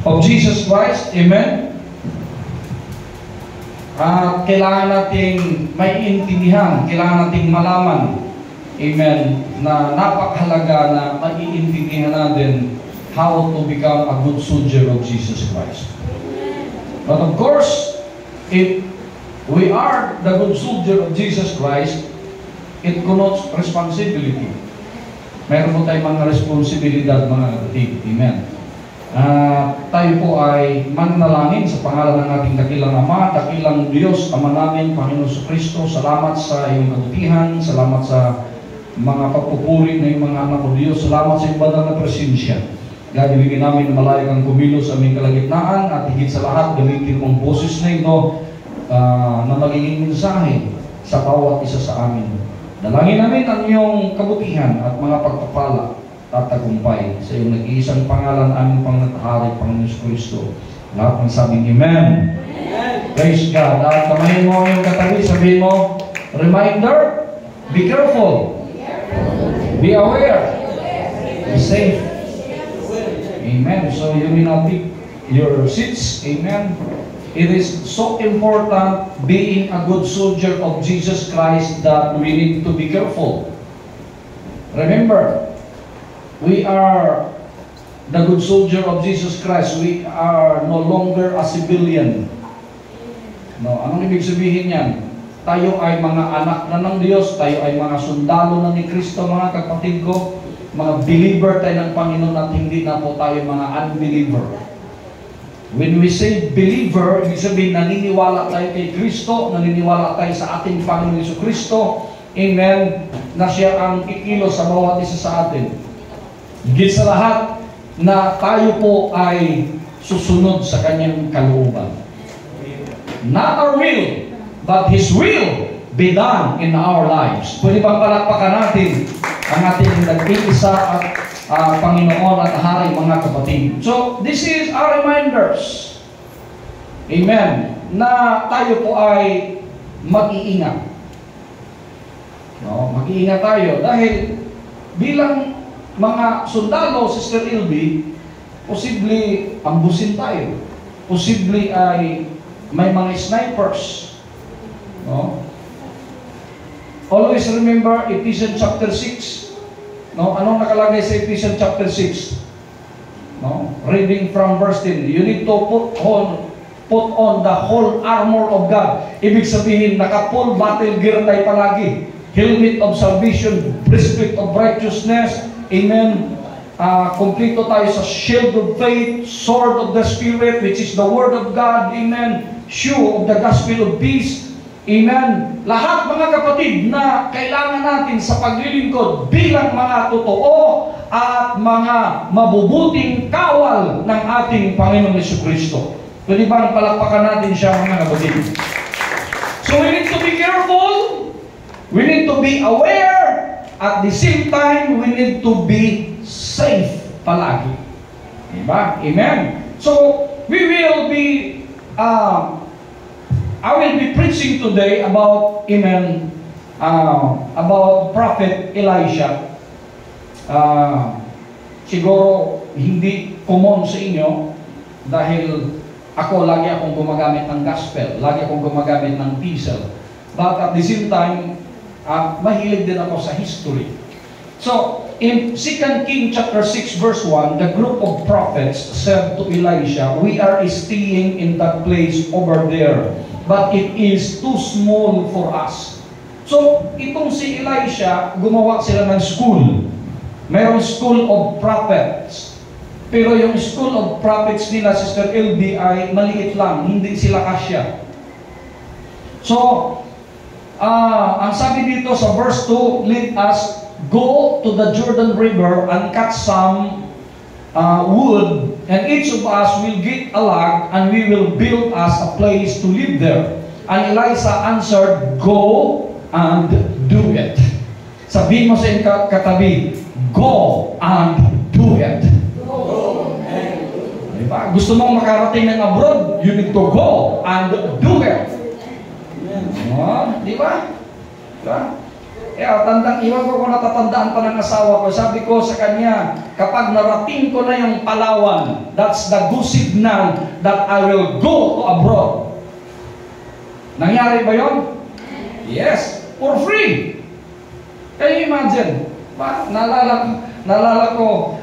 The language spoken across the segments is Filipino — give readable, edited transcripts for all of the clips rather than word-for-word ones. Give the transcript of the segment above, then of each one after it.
of Jesus Christ. Amen? Kailangan nating maiintindihan, kailangan nating malaman, amen, na napakahalaga na maiintindihan natin how to become a good soldier of Jesus Christ. But of course, if we are the good soldier of Jesus Christ, it connotes responsibility. Meron po tayong mga responsibilidad, mga kapatid. Amen. Tayo po ay manalangin sa pangalan ng ating dakilang Ama, dakilang Diyos, Ama namin, Panginoon Kristo. Salamat sa iyong kabutihan, salamat sa mga pagpupuri ng mga anak ko Diyos, salamat sa iyong banal na presensya. Gagawin namin na malayo kang kumilos sa aming kalagitnaan at higit sa lahat, gamitin mong boses na ito na magiging mensahe sa bawat isa sa amin. Dalangin namin ang iyong kabutihan at mga pagpapala at tagumpay sa iyong nag-iisang pangalan aming Pangatahari, Panginoon Kristo. Lahat ng sabing Amen. Amen. Praise God. At kamahin mo yung katabi, sabihin mo, reminder, be careful, be aware, be safe. Amen. So you may not pick your seats. Amen. It is so important being a good soldier of Jesus Christ that we need to be careful. Remember, we are the good soldier of Jesus Christ. We are no longer a civilian. No, anong ibig sabihin yan? Tayo ay mga anak na ng Diyos. Tayo ay mga sundalo na ni Kristo, mga kapatid ko. Mga believer tayo ng Panginoon at hindi na po tayo mga unbeliever. When we say believer, ibig sabihin naniniwala tayo kay Kristo, naniniwala tayo sa ating Panginoon Kristo. Amen. Na siya ang kikilos sa bawat isa sa atin. Higit sa lahat na tayo po ay susunod sa kanyang kalooban. Not our will, but His will be done in our lives. Pwede bang palakpakan natin ang ating nag-iisa at Panginoon at Hari, mga kapatid. So, this is our reminders. Amen. Na tayo po ay mag-iingat. No, mag-iingat tayo dahil bilang mga sundalo, Sister Ilby, posible ambusin tayo. Posible ay may mga snipers. No? Always remember Ephesians chapter 6. No, anong nakalagay sa Ephesians chapter 6? No, reading from verse 10. You need to put on the whole armor of God. Ibig sabihin, naka-full battle gear tayo palagi. Helmet of salvation, breastplate of righteousness. Amen. Kompleto tayo sa shield of faith, sword of the Spirit, which is the word of God. Amen. Shoe of the gospel of peace. Amen. Lahat, mga kapatid, na kailangan natin sa paglilingkod bilang mga totoo at mga mabubuting kawal ng ating Panginoon Jesucristo. Pwede bang palakpakan natin siya, mga kapatid? So we need to be careful. We need to be aware. At the same time, we need to be safe palagi. Diba? Amen. So we will be I will be preaching today about, amen, about Prophet Elisha. Siguro hindi common sa inyo dahil ako lagi akong gumagamit ng gospel, lagi akong gumagamit ng diesel. But at the same time, mahilig din ako sa history. So, in 2 Kings chapter 6 verse 1, the group of prophets said to Elisha, "We are staying in that place over there, but it is too small for us." So, itong si Elisha, gumawa sila ng school. Mayroong school of prophets. Pero yung school of prophets nila, Sister LB, ay maliit lang. Hindi sila kasya. So, ang sabi dito sa verse 2, "Let us go to the Jordan River and cut some wood, and each of us will get a log, and we will build us a place to live there." And Elisha answered, "Go and do it." Sabihin mo sa iyong katabi, "Go and do it." Diba? Gusto mong makarating ng abroad, you need to go and do it. Diba? Diba? Kaya iwan ko kung natatandaan pa ng asawa ko, sabi ko sa kanya, kapag narating ko na yung Palawan, that's the good signal that I will go to abroad. Nangyari ba yun? Yes, for free. Kaya imagine, naalala ko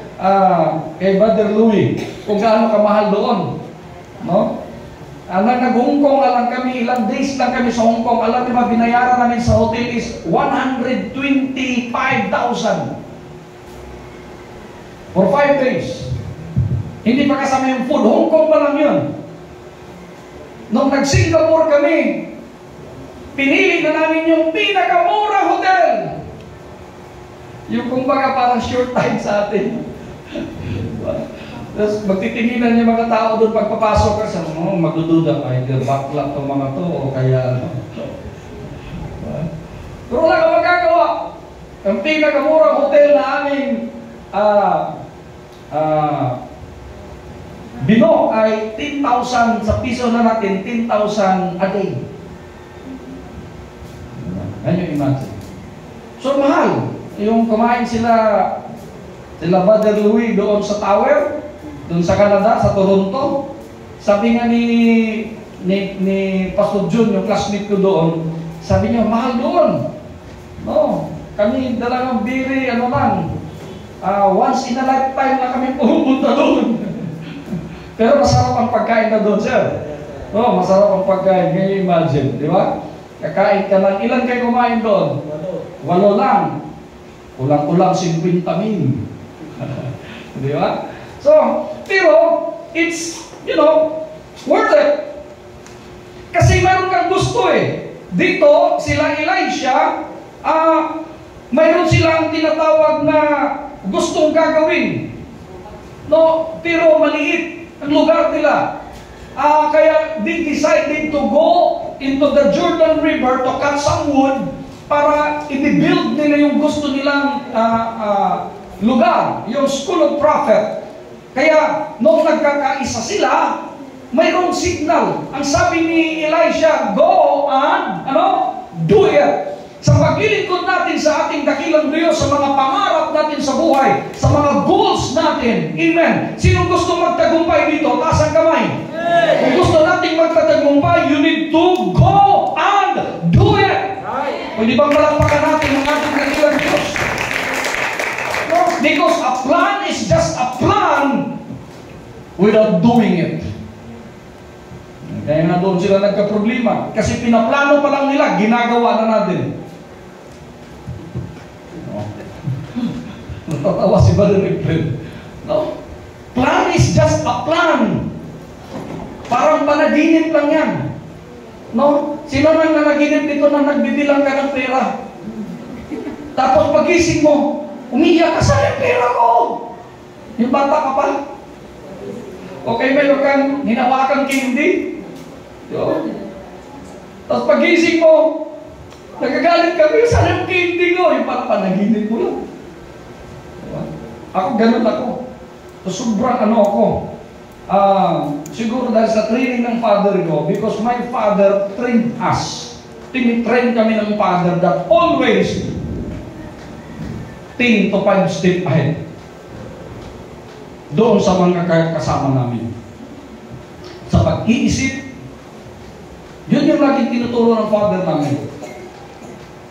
kay Brother Louie, kung gaano kamahal doon. No? Nag-Hong Kong lang kami, ilang days lang kami sa Hong Kong. Alam niyo ba, binayaran namin sa hotel is 125,000 for 5 days. Hindi pa kasama yung food. Hong Kong pa lang yun. Nung nag-Singapore kami, pinili na namin yung pinakamura hotel. Yung kumbaga parang short time sa atin. Tapos magtitinginan yung mga tao doon pagpapasok ka sa magdududa, ay bakla to mga to o kaya ano. Pero wala ka magagawa. Ang pinakamurang hotel na aming binook ay 10,000 sa piso na natin, 10,000 a day. Yan yung imagine. So mahal. Yung kumain sila Brother Louie doon sa tower, doon sa Canada, sa Toronto. Sabi nga ni Pastor Jun, yung classmate ko doon, sabi niya, mahal doon. No, kami dalawang biri, once in a lifetime na kami pumunta doon. Pero masarap ang pagkain na doon, sir. No, masarap ang pagkain. Ngayon imagine, di ba? Kakain ka lang. Ilan kayo kumain doon? 8 lang. Kulang-kulang 50 min. Di ba? So, pero, it's, worth it. Kasi mayroon kang gusto eh. Dito, sila Elisha, mayroon silang tinatawag na gustong gagawin. No, pero maliit ang lugar nila. Kaya they decided to go into the Jordan River to cut some wood para i-build nila yung gusto nilang lugar, yung School of Prophet. Kaya, noong nagkakaisa sila, mayroong signal. Ang sabi ni Elisha, go and, do it. Sa paglilingkod natin sa ating dakilang Diyos, sa mga pangarap natin sa buhay, sa mga goals natin. Amen. Sinong gusto magtagumpay dito? Taas ang kamay. Kung gusto nating magtatagumpay, you need to go and do it. Pwede bang malakpakan natin ang ating dakilang Diyos? No, because a plan is just a plan without doing it. Kaya nga doon sila nagka-problema. Kasi pinaplano pa lang nila, ginagawa na natin. Natatawa si Brother Efren. No? Plan is just a plan. Parang panaginip lang yan. No? Sino nang nanaginip dito na nagbibilang ka ng pera? Tapos pagising mo, umiyak ka, saan yung pera ko? Yung bata ka pa. Okay, mayroon kang hinawakang candy. Tapos pagising mo, nagagalit ka, saan yung candy ko? Yung panaginip mo lang. Ako, ganun ako. So, sobrang ako. Siguro dahil sa training ng father ko, because my father trained us. Tinitrain kami ng father that always 10 to 5 step ahead. Doon sa mga kasama namin. Sa pag-iisip, yun yung laging tinuturo ng father namin.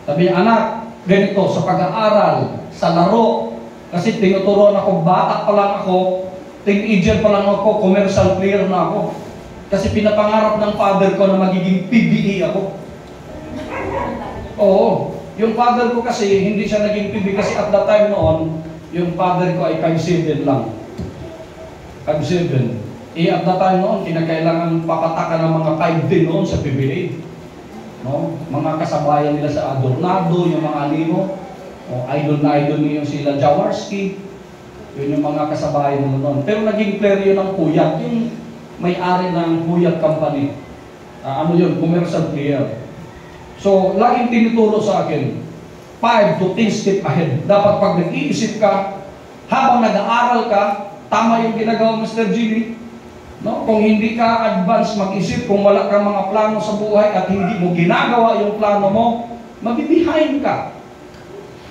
Sabi niya, anak, ganito, sa pag-aaral, sa laro, kasi tinuturuan ako, bata pa lang ako, teenager pa lang ako, commercial player na ako. Kasi pinapangarap ng father ko na magiging PBE ako. Oo. Yung father ko kasi, hindi siya naging PBE kasi at that time noon, yung father ko ay 5'7" lang. 5'7". At that time noon, kinakailangan papatakan ng mga 5'10" noon sa PBA. No? Mga kasabayan nila sa Adornado, yung mga limo. Idol na idol niyo sila Jaworski. Yun yung mga kasabayan nila noon. Pero naging player yun ng Puyat. Yung may-ari ng Puyat Company. Yun? Commercial player. So, laging tinuturo sa akin, 5 to 10 step ahead. Dapat pag nag-iisip ka, habang nag-aaral ka, tama yung ginagawa mo, Mr. Jimmy. No? Kung hindi ka advance mag-isip, kung wala kang mga plano sa buhay at hindi mo ginagawa yung plano mo, mabibihain ka.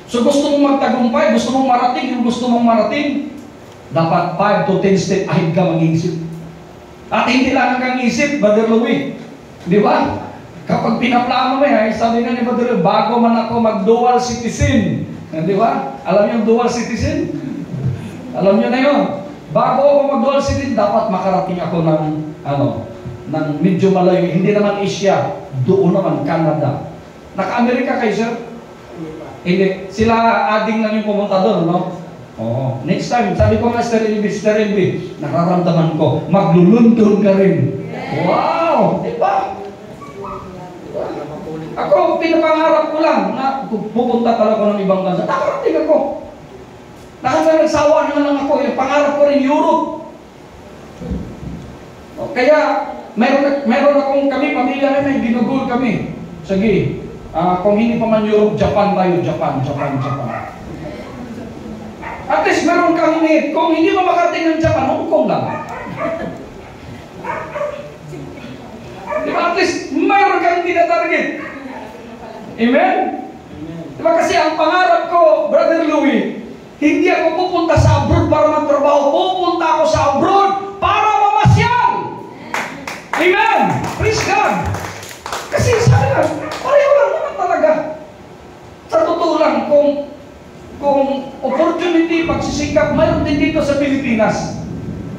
So gusto mong magtagumpay, gusto mong marating yung gusto mong marating, dapat 5 to 10 step ahead ka mag-iisip. At hindi lang hanggang isip, Brother Louie. Di ba? Kapag pinaplano mo sabi nga ni Brother Louie, bago man ako mag-dual citizen. Di ba? Alam niyo yung dual citizen? Alam niyo na yun. Bago ako mag-dual citizen, dapat makarating ako ng medyo malayo. Hindi naman Asia, doon naman Canada. Naka-Amerika kayo, sir? Hindi. Sila ading lang yung pumunta doon, no? Oo. Next time, sabi ko nga, Sir Elby, nakaramdaman ko, maglulundon ka rin. Wow! Diba? Ako, pinapangarap ko lang na pupunta talaga ng ibang bansa. Nakarating ako. Nagsawa naman lang ako. Yung pangarap ko rin Europe. O, kaya, meron akong kami, pamilya namin, ginugol kami. Sige. Kung hindi pa man Europe, Japan tayo. Japan. At least meron kang need. Kung hindi mo makarating ng Japan, Hong Kong lang. Diba? At least meron kang tinatarget. Amen? Diba kasi ang pangarap ko, Brother Louie, hindi ako pupunta sa abroad para magtrabaho. Pupunta ako sa abroad para mamasyal. Amen? Praise God. Kasi sana, pareho lang naman talaga. Sa totoo lang, kung opportunity, pagsisikap, mayroon din dito sa Pilipinas.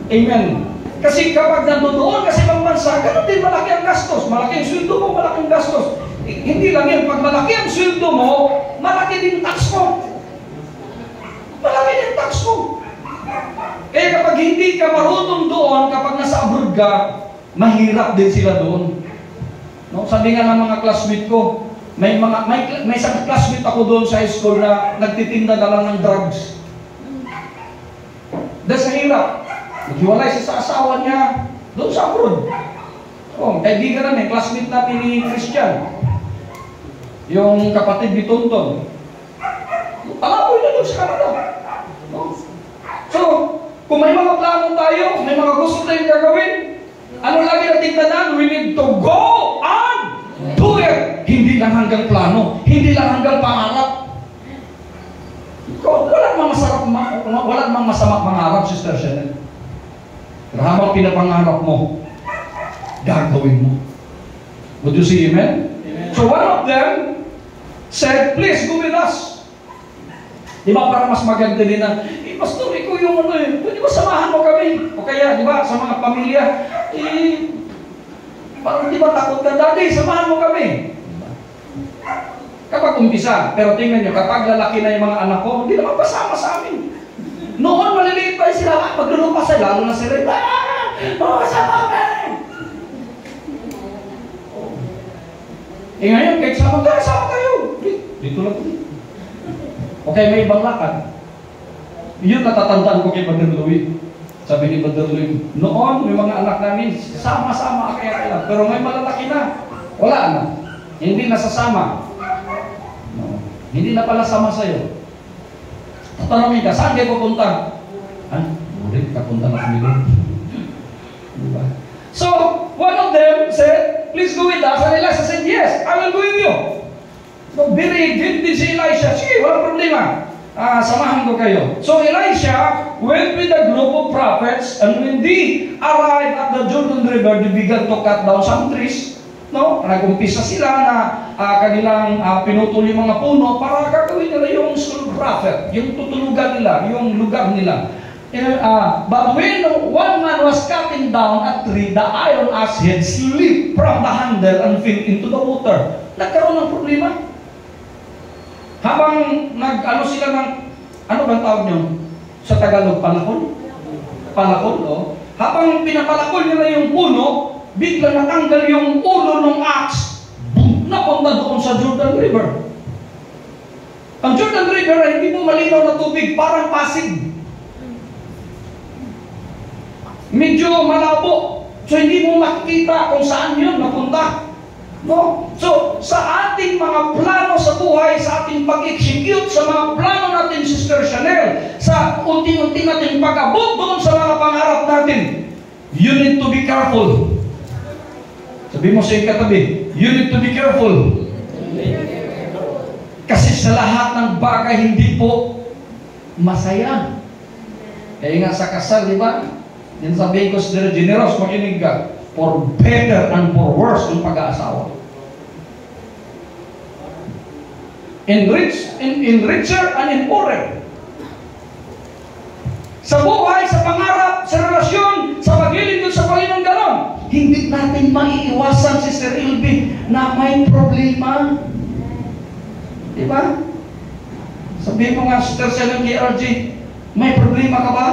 Amen. Kasi kapag nandoon kasi ibang bansa, ganun din malaki ang gastos. Malaki ang sweldo mo, malaki ang gastos. Hindi lang yan. Pag malaki ang sweldo mo, malaki din tax mo. Malaki din tax mo. Kaya kapag hindi ka marunong doon, kapag nasa abroad ka, mahirap din sila doon. No? Sabi nga ng mga classmate ko, may isang classmate ako doon sa high school na nagtitinda na lang ng drugs. Dahil sa hirap. Naghiwalay siya sa asawa niya doon sa abroad. Kaibigan namin, classmate natin ni Christian. Yung kapatid ni Tonton. Alaboy na doon sa Canada. No? So, kung may mga plano tayo, kung may mga gusto tayong gagawin, ano lagi natin tandaan? We need to go and do it. Hindi lang hanggang plano, hindi lang hanggang pangarap. Wala namang masama pangarap, Sister Shannon. Pero habang pinapangarap mo, gagawin mo. Would you see amen? Amen? So one of them said, please go with us. Di ba parang mas maganda din na, Pastor, ikaw yung pwede ba samahan mo kami? O kaya, di ba, sa mga pamilya, parang di ba takot ka, Daddy, samahan mo kami. Kapag umpisa, pero tingnan nyo, kapag lalaki na yung mga anak ko, hindi naman pasama sa amin. Noon, maliliit pa sila, maglulupa sila, lalo na sila, sama kami! Ngayon, kahit sama kayo. Dito lang. Okay, may ibang lakad. Yun natatandaan ko kay Brother Louie. Sabi ni Brother Louie, noon, may mga anak namin, sama-sama kaya. Pero may malalaki na. Wala na. Hindi nasasama. No. Hindi na pala sama sa'yo. Tatanungin ka, saan kayo pupunta? Ulit, kapunta na kami doon. Diba? So, one of them said, please go with us. And Elisha said, yes, I will go with you. So, very good din si Elisha. Sige, walang problema. Samahan ko kayo. So, Elisha went with a group of prophets, and when they arrived at the Jordan River, they began to cut down some trees. No? Nag-umpisa sila na kanilang pinutol yung mga puno para gagawin nila yung school prophet, yung tutulugan nila, yung lugar nila. But when one man was cutting down a tree, the iron axe head slipped from the handle and fell into the water. Nagkaroon ng problema. Habang sila ng, ano bang tawag nyo? Sa Tagalog, palakol? Palakol, oh. Habang pinapalakol nila yung puno, bigla natanggal yung ulo ng axe, napunta doon sa Jordan River. Ang Jordan River ay hindi mo malinaw na tubig, parang pasig. Medyo malabo. So hindi mo makikita kung saan yun napunta. No? So, sa ating mga plano sa buhay, sa ating pag-execute, sa mga plano natin, Sister Chanel, sa unti-unti natin pag-abot doon sa mga pangarap natin, you need to be careful. Sabi mo sa iyong katabi, you need to be careful. Kasi sa lahat ng bagay, hindi po masaya. Kaya nga sa kasal, di ba? Yan sabihin ko sa generous, makinig ka. For better and for worse ang pag-aasawa. In richer and in poorer. Sa buhay, sa pangarap, sa relasyon, sa paglilingkod sa Panginoon, gano'n. Hindi natin maiiwasan si Sir Ilby na may problema. Diba? Sabihin mo nga, Sister Selen KRG, may problema ka ba?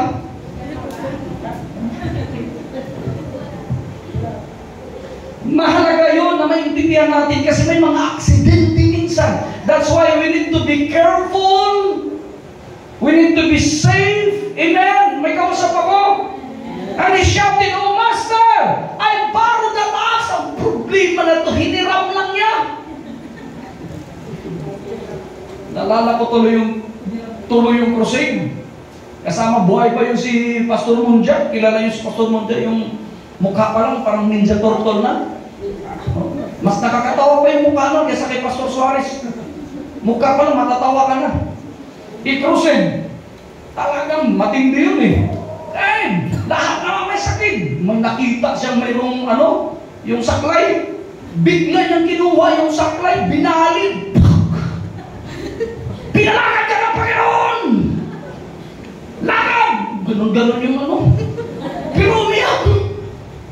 Mahalaga yun na maintindihan natin kasi may mga aksidente minsan. That's why we need to be careful. We need to be safe. Amen? May kausap ako. And he shouted, "Oh Master, I borrowed that axe." Ang problema na ito, hiniram lang niya. Naalala ko tuloy yung crusade. Kasama buhay pa yung si Pastor Munja. Kilala yung si Pastor Munja, yung mukha pa lang, parang Ninja Turtle na. Mas nakakatawa pa yung mukha nun kaysa kay Pastor Suarez. Mukha pa lang, matatawa ka na. I-crusade. Talagang matindi yun eh. Lahat naman may sakit. May nakita siyang mayroong yung saklay. Bigla niyang kinuha yung saklay, binalid. Pinalakad ka ng Panginoon! Lakad! Ganon-ganon yung Pero umiyak.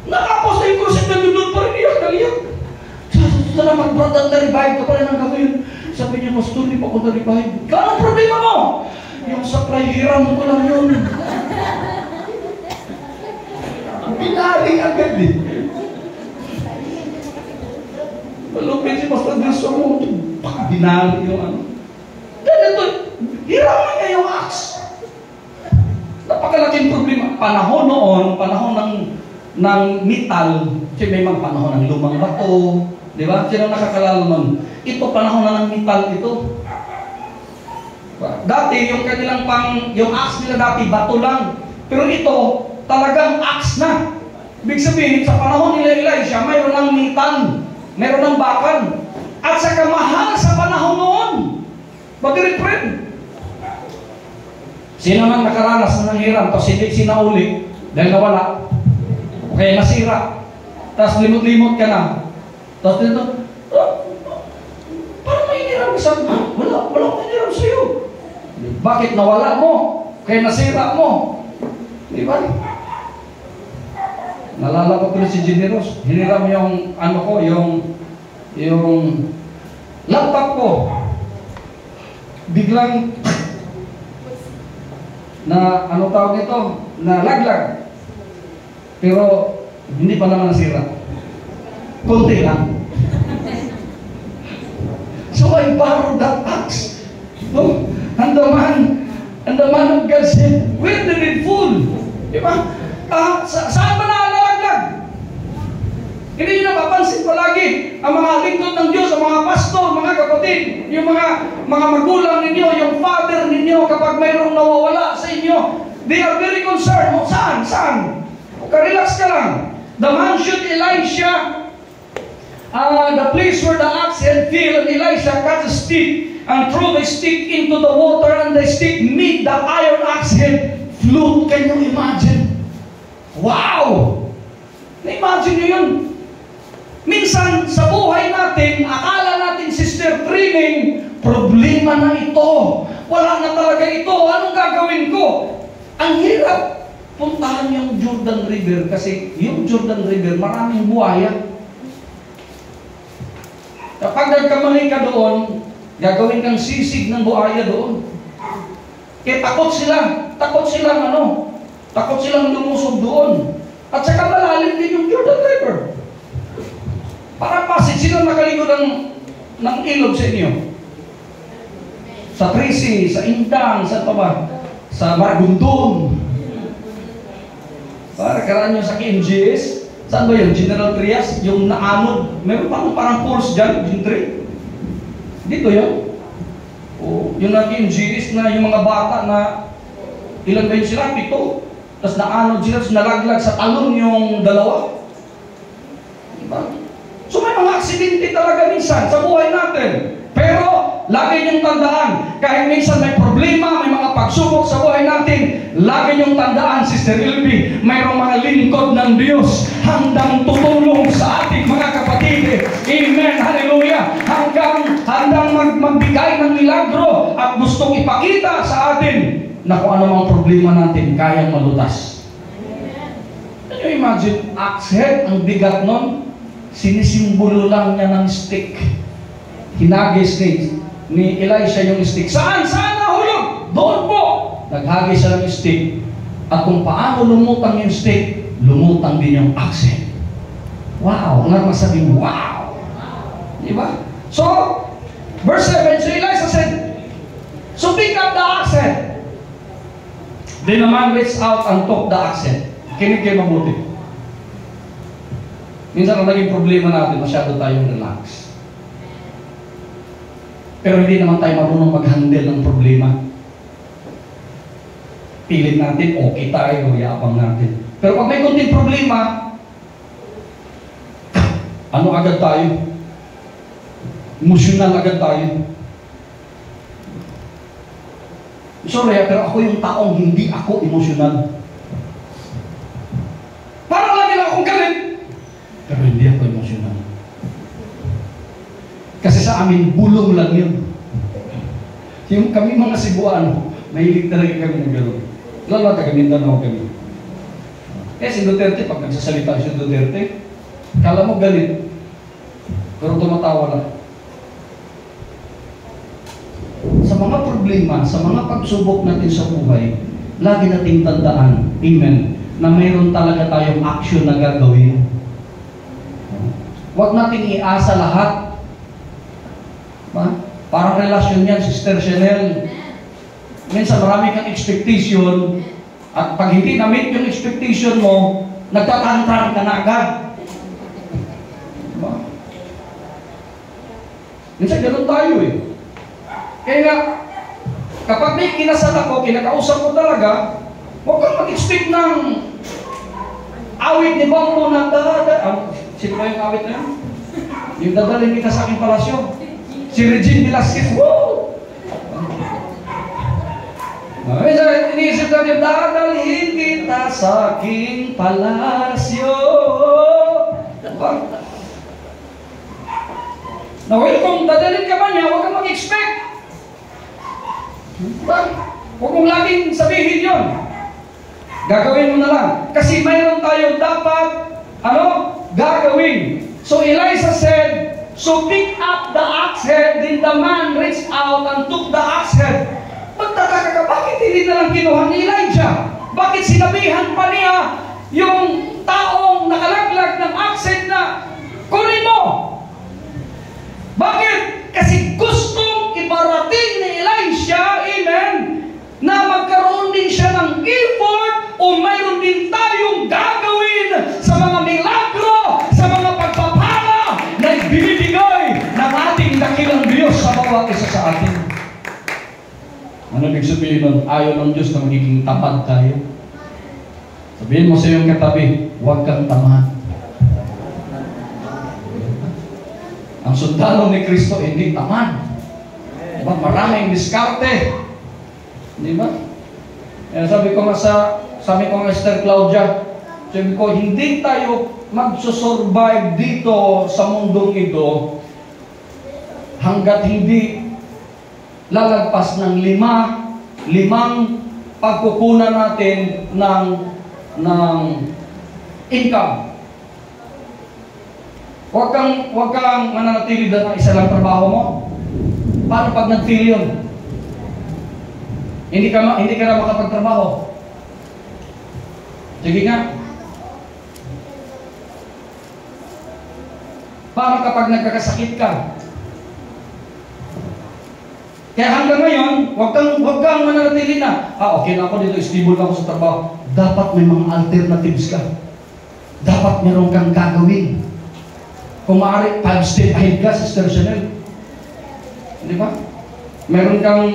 Natapos na yung crusade, nandun pa rin iyak. Salamat brother, na-revive ka pa rin ang gagawin. Sabi niya, Pastor, di pa ako na-revive. Anong problema mo? Yung saklay, hiram ko lang yun. Pinaling agad eh. Malupit si Pastor Dilso mo. Binali yung Ganito, hiraman niya yung axe. Napakalaking problema. Panahon ng metal, kasi may mga panahon ng lumang bato, di ba? Sino nakakalala nun? Ito, panahon na ng metal ito. Dati, yung axe nila dati, bato lang. Pero ito, talagang axe na. Ibig sabihin, sa panahon nila Elisha, mayroon ng metal, mayroon ng bakal. At sa kamahal sa panahon noon, pag-read friend. Sino man nakaranas na nanghiram, tapos hindi sinauli, dahil nawala, kaya nasira, tapos limot-limot ka na, tapos dito, parang may hiniram ka, wala akong hiniram sa'yo. Bakit nawala mo? Kaya nasira mo. Di ba? Nalala ko tuloy si Generous, hiniram yung yung laptop ko. Biglang na tawag nito, na laglag. Pero hindi pa naman nasira. Konti lang. So I borrowed that axe. No? And the man of God said, "Where did it fall?" Diba? Saan ba nalalaglag? Hindi nyo napapansin palagi ang mga lingkod ng Diyos, ang mga pastor, mga kapatid, yung mga magulang ninyo, yung father ninyo, kapag mayroong nawawala sa inyo, they are very concerned. Saan? Relax ka lang. The man shoot Elisha, the place where the axe had fell, and Elisha cut a stick and threw the stick into the water, and the stick meet the iron axe head float. Can you imagine? Wow! Na-imagine nyo yun? Minsan, sa buhay natin, akala natin, sister, training, problema na ito. Wala na talaga ito. Anong gagawin ko? Ang hirap. Puntahan yung Jordan River kasi yung Jordan River, maraming buhaya. Kapag nagkamali ka doon, gagawin kang sisig ng buhaya doon. Kaya takot silang lumusog doon. At saka malalim din yung Jordan River. Para pasit sila nakaligo ng ilog sa inyo. Sa Trisi, sa Indang, sa Maragondon. Para karaan nyo sa KMGS, saan ba yun? General Trias, yung naanod. Meron parang pools dyan, Gintri. Dito yun. Yung na KMGS na yung mga bata na ilan ba yun sila? 7. Tapos naanod sila, tapos nalaglag sa talon yung dalawa. Diba? So may mga aksidente talaga minsan sa buhay natin. Pero lagi niyong tandaan, kahit minsan may problema, may mga pagsubok sa buhay natin, lagi niyong tandaan, Sister Ilby, mayroong mga lingkod ng Diyos handang tutulong sa ating mga kapatid. Amen, hallelujah. Handang magbigay ng milagro at gustong ipakita sa atin na kung ano mga problema natin, kayang malutas. Can you imagine, axe head, ang bigat nun, sinisimbolo lang niya ng stick. Hinagis ni Elisha yung stick. Saan nahulog? Doon po! Naghagis siya ng stick. At kung paano lumutang yung stick, lumutang din yung axe head. Wow! Ang masabi, wow! Diba? So, verse 7, so Elisha said, so pick up the axe head. Then the man reached out and took the axe head. Kinig kayo mabuti. Minsan ang naging problema natin, masyado tayong relax. Pero hindi naman tayo marunong mag-handle ng problema. Pilit natin, okay tayo, yapang natin. Pero pag may kunting problema, ano agad tayo? Emotional agad tayo. Sorry, pero ako yung taong hindi ako emotional. Parang lagi lang akong galit. Pero hindi ako emosyonal. Kasi sa amin, bulong lang yun. Yung kami mga Cebuano, mahilig talaga kami ng gano'n. Lalo taga Mindanao kami. Eh si Duterte, pag nagsasalita si Duterte, kala mo galit, pero tumatawa lang. Sa mga problema, sa mga pagsubok natin sa buhay, lagi nating tandaan, amen, na mayroon talaga tayong action na gagawin. Huwag nating iasa lahat. Parang relasyon yan, Sister Chanel. Minsan marami kang expectation at pag hindi na-meet yung expectation mo, nagtatantran ka na agad. Diba? Minsan ganun tayo eh. Kaya nga, kapag may kinasal ako, kinakausap ko talaga, huwag kang mag-expect ng awit ni Bambo na sino ba yung awit na yun? Yung dadalhin kita sa aking palasyo. Si Regine Velasquez. Woo! Minsan, iniisip natin, dadalhin kita sa aking palasyo. Na well, kung dadalhin ka ba niya, huwag kang mag-expect. Huwag mong laging sabihin yun. Gagawin mo na lang. Kasi mayroon tayong dapat, gagawin. So Elisha said, so pick up the axe head. Then the man reached out and took the axe head. Magtataka ka, bakit hindi na lang kinuha ni Elijah? Bakit sinabihan pa niya yung taong nakalaglag ng axe head na kunin mo? Bakit? Kasi gustong iparating ni Elisha, amen, na magkaroon din siya ng effort o mayroon din tayong gagawin sa mga milagro, sa mga pagpapala na binibigay ng ating dakilang Diyos sa bawat isa sa atin. Ano ibig sabihin nun? Ayaw ng Diyos na magiging tamad tayo. Sabihin mo sa iyong katabi, huwag kang tamad. Ang sundalo ni Kristo hindi tamad. Diba? Maraming diskarte. Diba? Sabi ko nga Sister Claudia, sabi ko, hindi tayo magsusurvive dito sa mundong ito hanggat hindi lalagpas ng limang pagkukunan natin ng income. Huwag kang mananatili doon ng isa lang trabaho mo. Paano pag nag-fail yun? Hindi ka na makapagtrabaho. Sige nga. Paano kapag nagkakasakit ka? Kaya hanggang ngayon, huwag kang mananatili na, okay na ako dito, stable na ako sa trabaho. Dapat may mga alternatives ka. Dapat meron kang gagawin. Kung maaari, 5 step ahead ka, Sister Chanel. Di ba? Meron kang,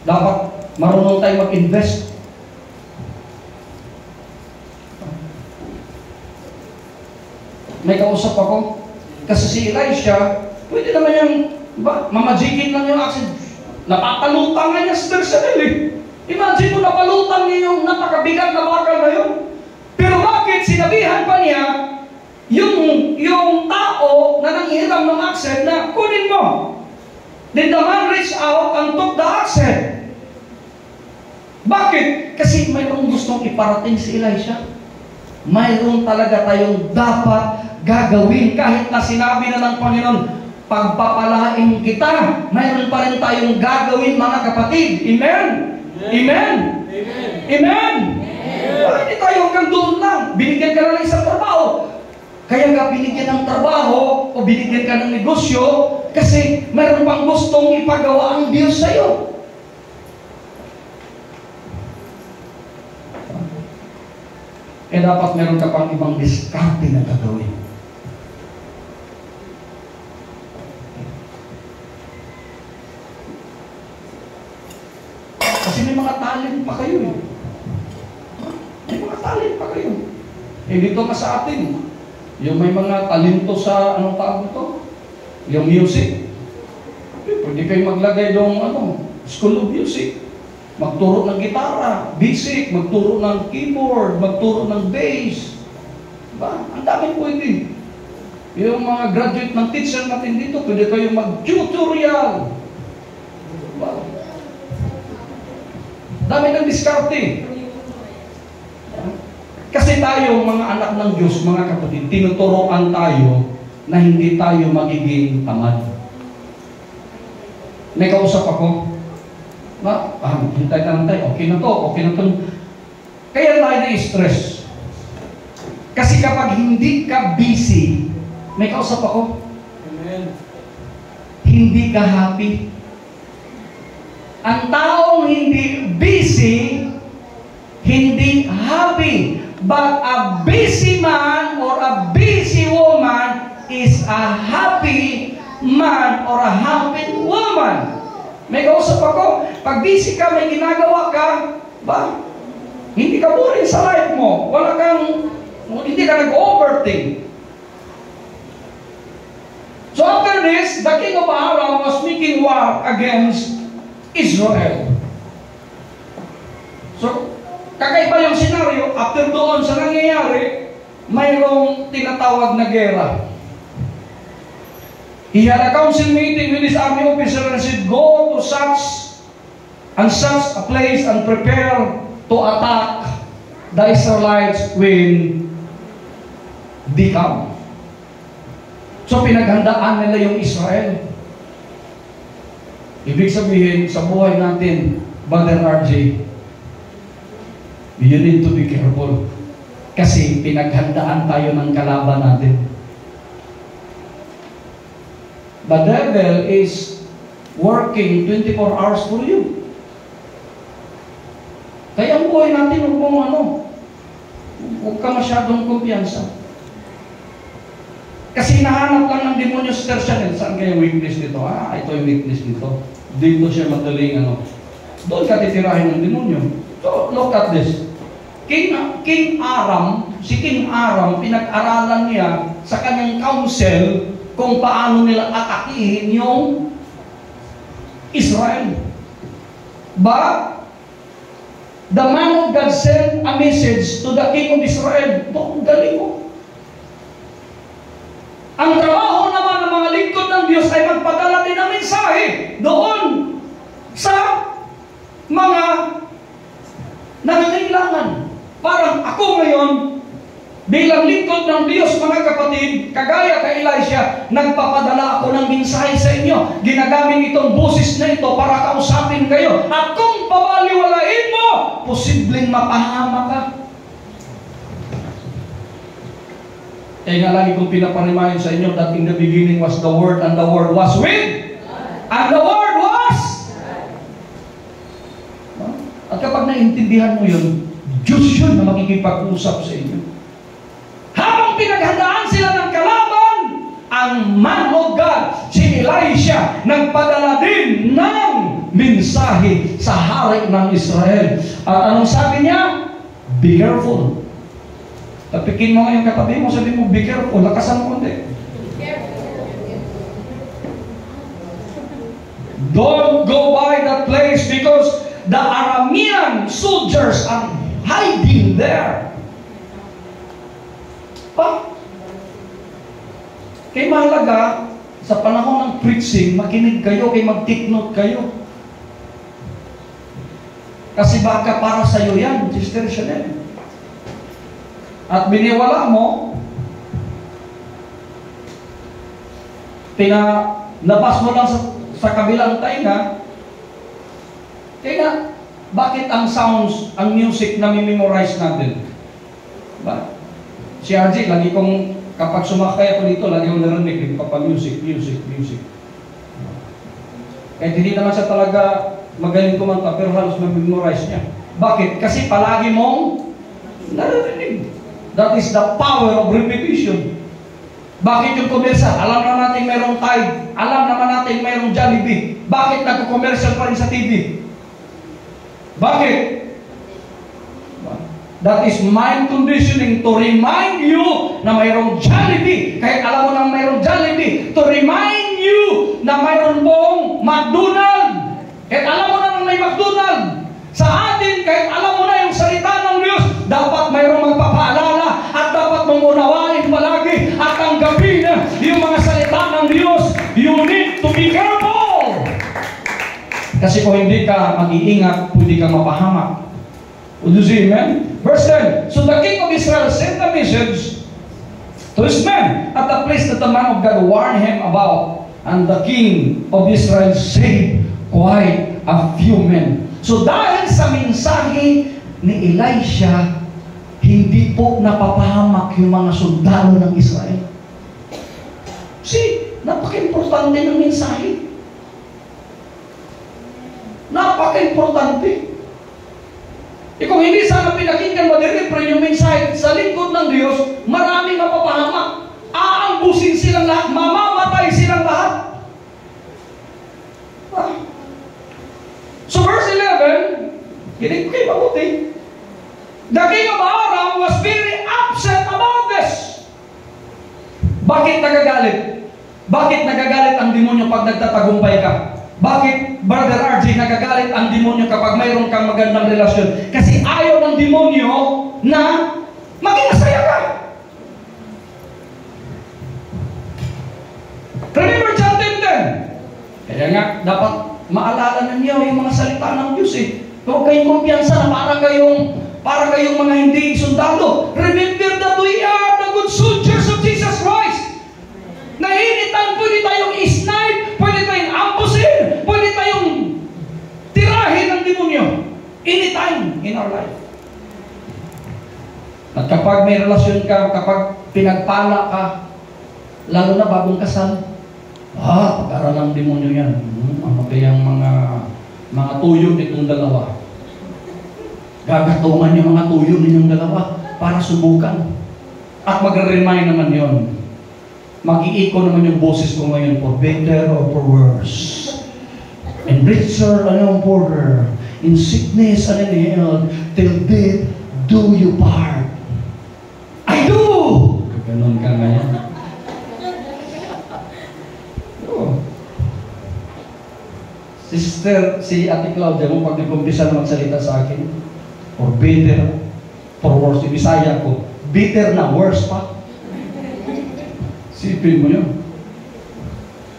dapat marunong tayo mag-invest. May kausap ako. Kasi si Elisha, pwede naman yung Diba? Mamajikin lang yung accent. Napapalutang nga niya si Tersanel eh. Imagine mo, napalutang niya yung napakabigat na bakal na yun. Pero bakit sinabihan pa niya yung tao na nanghihiram ng accent na kunin mo? Then the man reached out and took the accent. Bakit? Kasi mayroong gustong iparating si Elisha. Mayroon talaga tayong dapat gagawin kahit na sinabi na ng Panginoon, pagpapalain kita, mayroon pa rin tayong gagawin, mga kapatid. Amen? Amen? Amen? Wala, hindi tayo hanggang doon lang. Binigyan ka na ng isang trabaho. Kaya ka binigyan ng trabaho o binigyan ka ng negosyo kasi mayroon pang gustong ipagawa ang Diyos sa iyo. Eh dapat meron ka pang ibang diskarte na gagawin. Kasi may mga talent pa kayo eh. May mga talent pa kayo. Eh dito ka sa atin, yung may mga talento sa, anong tawag ito? Yung music. Eh, pwede kayo maglagay doon, school of music. Magturo ng gitara, basic, magturo ng keyboard, magturo ng bass. Diba? Ang dami pwede. Yung mga graduate ng teacher natin dito, pwede kayo mag-tutorial. Diba? Dami ng diskarte. Kasi tayo, mga anak ng Diyos, mga kapatid, tinuturoan tayo na hindi tayo magiging tamad. May kausap ako, hintay na lang tayo, okay na to. Kaya tayo na-stress. Kasi kapag hindi ka busy, may kausap ako, amen, hindi ka happy. Ang taong hindi busy, hindi happy. But a busy man or a busy woman is a happy man or a happy woman. May kausap ako, pag busy ka, may ginagawa ka, ba? Hindi ka boring sa life mo. Hindi ka nag-overthink. So after this, the king of Aram was making war against Israel. So, kakaiba yung senaryo, after doon sa nangyayari, mayroong tinatawag na gera. He had a council meeting with his army officer and said, go to such and such a place and prepare to attack the Israelites when they come. So pinaghandaan nila yung Israel. Ibig sabihin, sa buhay natin, Brother RJ, you need to be careful. Kasi pinaghandaan tayo ng kalaban natin. The devil is working 24 hours for you. Kaya ang buhay natin, huwag ka masyadong kumpiyansa. Kasi nahanap lang ng demonyo si Tersanel. Saan kaya weakness nito? Ito yung weakness nito. Dito siya madaling doon ka titirahin ng demonyo. So, look at this. King Aram, si King Aram, pinag-aralan niya sa kanyang council kung paano nila atakihin yung Israel. But the man of God sent a message to the king of Israel. Ang galing mo. Ang trabaho naman ng mga lingkod ng Diyos ay magpadala din ng mensahe doon sa mga nangangailangan. Parang ako ngayon, bilang lingkod ng Diyos, mga kapatid, kagaya kay Elisha, nagpapadala ako ng mensahe sa inyo. Ginagamit itong boses na ito para kausapin kayo. At kung pabaliwalain mo, posibleng mapahama ka. Kaya nga lagi kong pinaparimahin sa inyo that in the beginning was the Word, and the Word was with, and the Word was. At kapag naintindihan mo yun, Diyos yun na makikipag-usap sa inyo. Habang pinaghandaan sila ng kalaban, ang man of God, si Elisha, nagpadala din ng mensahe sa hari ng Israel. At anong sabi niya? Be careful. Tapikin mo ngayong katabi mo, sabi mo, be careful. Lakasan mo konti. Don't go by that place because the Aramean soldiers are hiding there. Kaya mahalaga, sa panahon ng preaching, makinig kayo, kay mag-take note kayo. Kasi baka para sa'yo yan, Sister Chanel. At biniwala mo, pinalabas mo lang sa kabilang tainga, kaya bakit ang sounds, ang music na memorize natin? Ba? Si RJ, lagi kong, kapag sumakay ako dito, lagi kong narinig, music. Kahit hindi naman siya talaga magaling kumanta, pero halos memorize niya. Bakit? Kasi palagi mong narinig. That is the power of repetition. Bakit yung commercial? Alam naman natin mayroong Tide. Alam naman natin mayroong Jollibee. Bakit nagko-commercial pa rin sa TV? Bakit? That is mind conditioning to remind you na mayroong Jollibee. Kahit alam mo na mayroong Jollibee, to remind you na mayroong pong McDonald. Kahit alam mo na may McDonald. Sa atin, kahit alam mo na yung salita ng Diyos, dapat mayroong magpapaalala at dapat mong unawain palagi at tanggapin yung mga salita ng Diyos. You need to be careful. Kasi kung hindi ka mag-iingat, pwede ka mapahamak. Would you see, amen? Verse 10. So the king of Israel sent a message to his men at the place that the man of God warned him about. And the king of Israel saved quite a few men. So dahil sa mensahe ni Elisha, hindi po napapahamak yung mga sundalo ng Israel. See, napaka-importante ng mensahe. Napaka-importante. Kung hindi sana pinakinggan madirepre yung mensahe sa lingkod ng Diyos, maraming mapapahamak. Aambusin silang lahat, mamamatay silang lahat. So verse 11, kinig ko kayo mabuti. The king of Aram was very upset about this. Bakit nagagalit? Bakit nagagalit ang demonyo pag nagtatagumpay ka? Bakit, Brother RJ, nagagalit ang demonyo kapag mayroon kang magandang relasyon? Kasi ayaw ng demonyo na maging masaya ka. Remember John 10:10? Kaya nga, dapat maalala ninyo yung mga salita ng Diyos eh. Huwag kayong kumpiyansa na para kayong mga hindi sundalo. Remember that we are the good soldiers of Jesus Christ. Nainitan, pwede tayong isnipe, pwede tayong ambusin, pwede tayong tirahin ng demonyo. Anytime in our life. At kapag may relasyon ka, kapag pinagpala ka, lalo na bagong kasal, pag-aral ng demonyo yan. Ano kayang mga tuyo nitong dalawa? Gagatungan yung mga tuyo ninyong dalawa para subukan. At magre-remind naman yon. Mag-iiko naman yung boses ko ngayon, for better or for worse. In richer, poorer. In sickness and in health, till death do you part. I do! Ganon ka ngayon. Sister, si Ate Claudia mo, pag nag-umpisa na magsalita sa akin, for better, for worse, Bisaya ko, bitter na, worse pa. Sipin mo yun.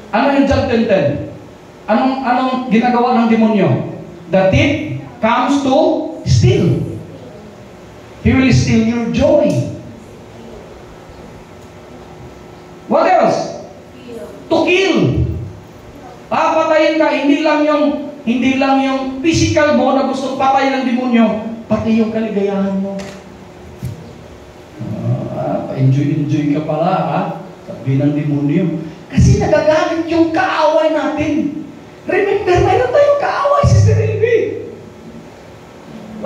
Ano yung John 10:10? Anong ginagawa ng demonyo? The thief comes to steal. He will steal your joy. What else? To kill. Papatayin ka, hindi lang yung physical mo na gusto patayin ng demonyo, pati yung kaligayahan mo. Pa-enjoy ka pala, sabi ng demonyo. Kasi nagagalit yung kaaway natin. Remember, mayroon tayong kaaway, Sister Elvie.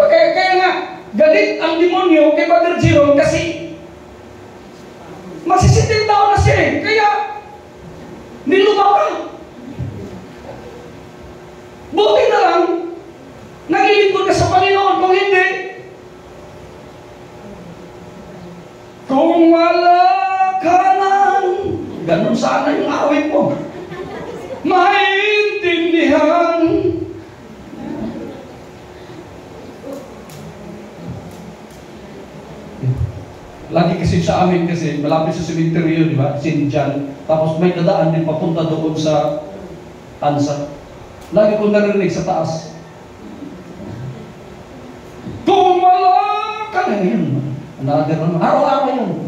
Kaya nga, galit ang demonyo kay Brother Jerome kasi masisitil daw na siya eh. Kaya, nilubaw ka. Buti na lang, naglilingkod ka sa Panginoon. Kung hindi, kung wala ka lang, ganun sana yung awit mo. Maintindihan Lagi kasi sa amin kasi, malapit sa cemetery, di ba? St. John. Tapos may dadaan din papunta doon sa Tansa. Lagi ko narinig sa taas. Tumala ka na yun. Araw-araw yun.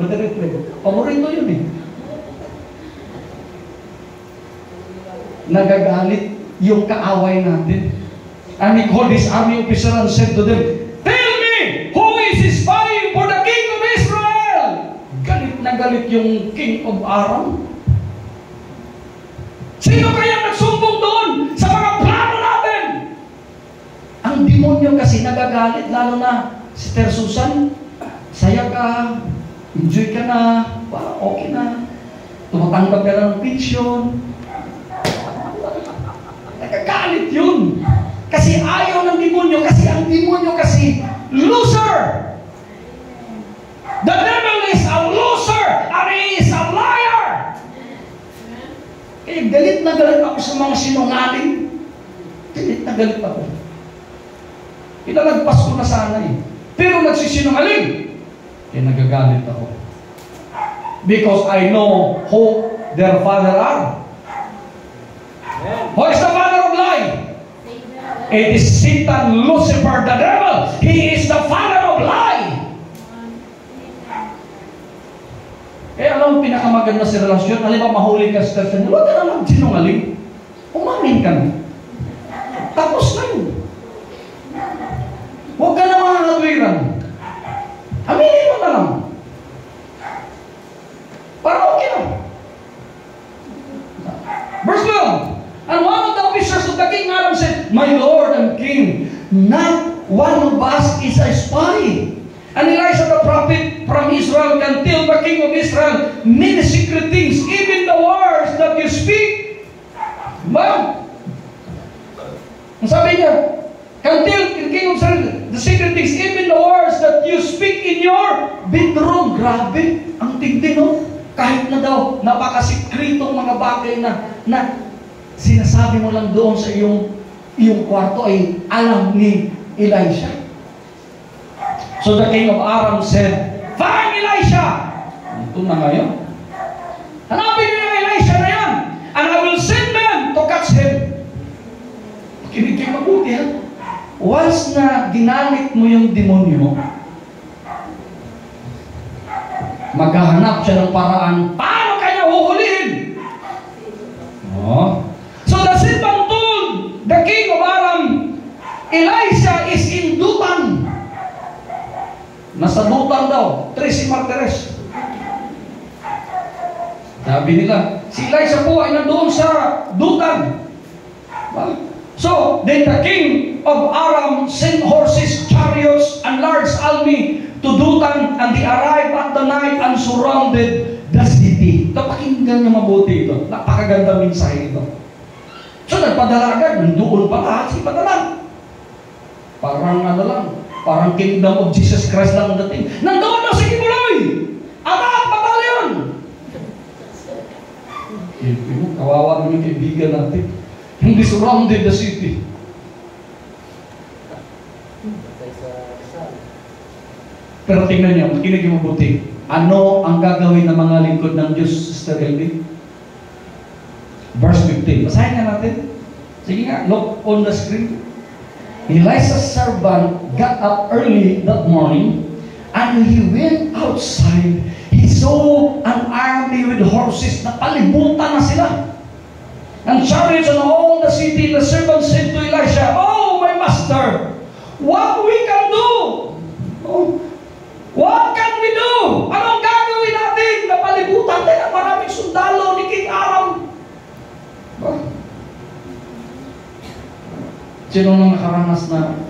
Paborito yun eh. Nagagalit yung kaaway natin. And he called his army officer and said to them, "Tell me, who is spying for the king of Israel?" Galit na galit yung king of Aram. Sino kaya nagsumbong doon sa mga plano natin? Ang demonyo kasi nagagalit, lalo na Sister Susan, saya ka, enjoy ka na, okay na, tumatanggap ka na ng pension. Nagagalit yun. Kasi ayaw ng demonyo, kasi ang demonyo kasi loser. The devil is a loser and he is a liar. Kaya galit na galit ako sa mga sinungaling. Galit na galit ako. Ilalagpas ko na sana eh. Pero nagsisinungaling. Kaya nagagalit ako. Because I know who their father are. Who is the father of lie? It is Satan, Lucifer, the devil. He is the father of lie. Kaya alam mo, pinakamaganda sa relasyon, halimbawa mahuli ka sa kanya, huwag ka na magsinungaling. Umamin ka na. Tapos na yun. Huwag ka na makakatwiran. Aminin mo na lang. Para okay na. Verse 12. And one of the officers of the king Aram said, "My lord and king, not one of us is a spy. And Elisha the prophet from Israel can tell the king of Israel many secret things, even the words that you speak." Ba? Ang sabi niya, can tell the king of Israel the secret things, even the words that you speak in your bedroom. Grabe, ang tigdi, no? Kahit na daw, napakasikritong mga bagay na sinasabi mo lang doon sa iyong kwarto ay alam ni Elisha. So the king of Aram said, "Find Elisha!" Ito na ngayon. Hanapin niyo yung Elisha na yan, and I will send men to catch him. Kinig kayo mabuti, ha? Once na ginamit mo yung demonyo, maghahanap siya ng paraan, paano kanya huhulihin? Oh. So the Satan told the king of Aram, Elisha is in Dutan. Nasa Dutan daw, Tres Martires. Sabi nila, si Elisha po ay nandoon sa Dutan. So, then the king of Aram sent horses, chariots, and large army to Dutan, and they arrived at the night and surrounded the city. Napakinggan niyo mabuti ito. Napakaganda mensahe ito. So, nagpadala agad. Nandoon pa lahat. Si padala. Parang ano lang. Parang kingdom of Jesus Christ lang ang dating. Nandoon na si Kibuloy! Atak! Batalyon! Kawawa naman yung kaibigan natin. Hindi surrounded the city. Pero tingnan niyo, makinig yung mabuti. Ano ang gagawin ng mga lingkod ng Diyos, Sister Elvie? Verse 15. Basahin nga natin. Sige nga, look on the screen. Elisha's servant got up early that morning, and he went outside. He saw an army with horses. Napalibutan na sila. And chariots and all the city. The servant said to Elisha, "Oh, my master, what we can do? Oh, what can we do? Anong gagawin natin? Napalibutan din ang maraming sundalo ni King Aram." Sino nang nakaranas na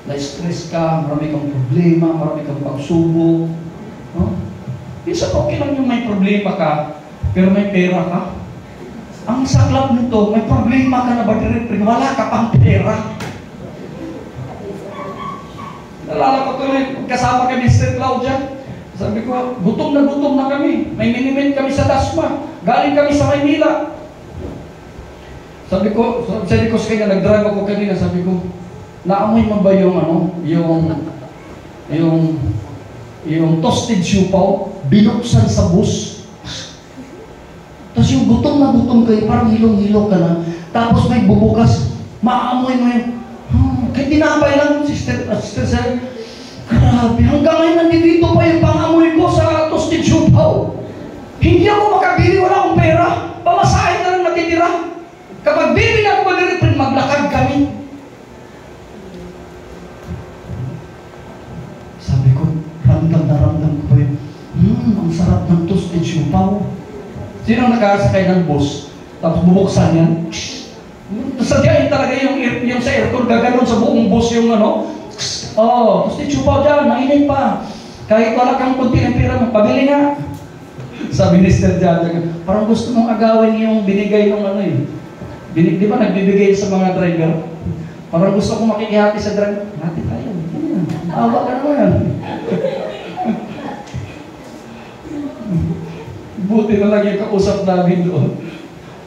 na-stress ka, marami kang problema, marami kang pagsubok? Minsan okay lang yung may problema ka, pero may pera ka. Ang saklap nito, may problema ka na ba direct, wala ka pang pera. Nalala ko tuloy, kasama kami sa Claudia. Sabi ko, gutom na kami. May minimit kami sa Dasma. Galing kami sa Maynila. Sabi ko sa kanya, nag-drive ako kanina, sabi ko, naamoy mo ba yung yung toasted siupaw, binuksan sa bus. Tapos yung gutom na gutom kayo, parang hilong-hilo ka na. Tapos may bubukas, maamoy mo yung, kahit tinapay lang, sister, sir, grabe, hanggang ngayon nandito pa yung pangamoy ko sa toasted siupaw. Hindi ako makabili, wala akong pera. Pamasahin na lang natitira. Kapag bibili ako mag-reprint, maglakad kami. Sabi ko, ramdam ko pa yun. Ang sarap ng toasted siupaw. Sino ang nakasakay ng bus? Tapos bubuksan yan. Sadyain talaga yung sa aircon, gaganon sa buong bus yung ano. Toasted siupaw dyan, mainit pa. Kahit wala kang kunti ng pera mo, pabili nga. Sabi ni Sir Jaja, parang gusto mong agawin yung binigay ng ano eh. Di ba nagbibigay sa mga driver? Parang gusto kong makikihati sa driver. Hati tayo. Awa ka naman. Buti na lang yung kausap namin doon.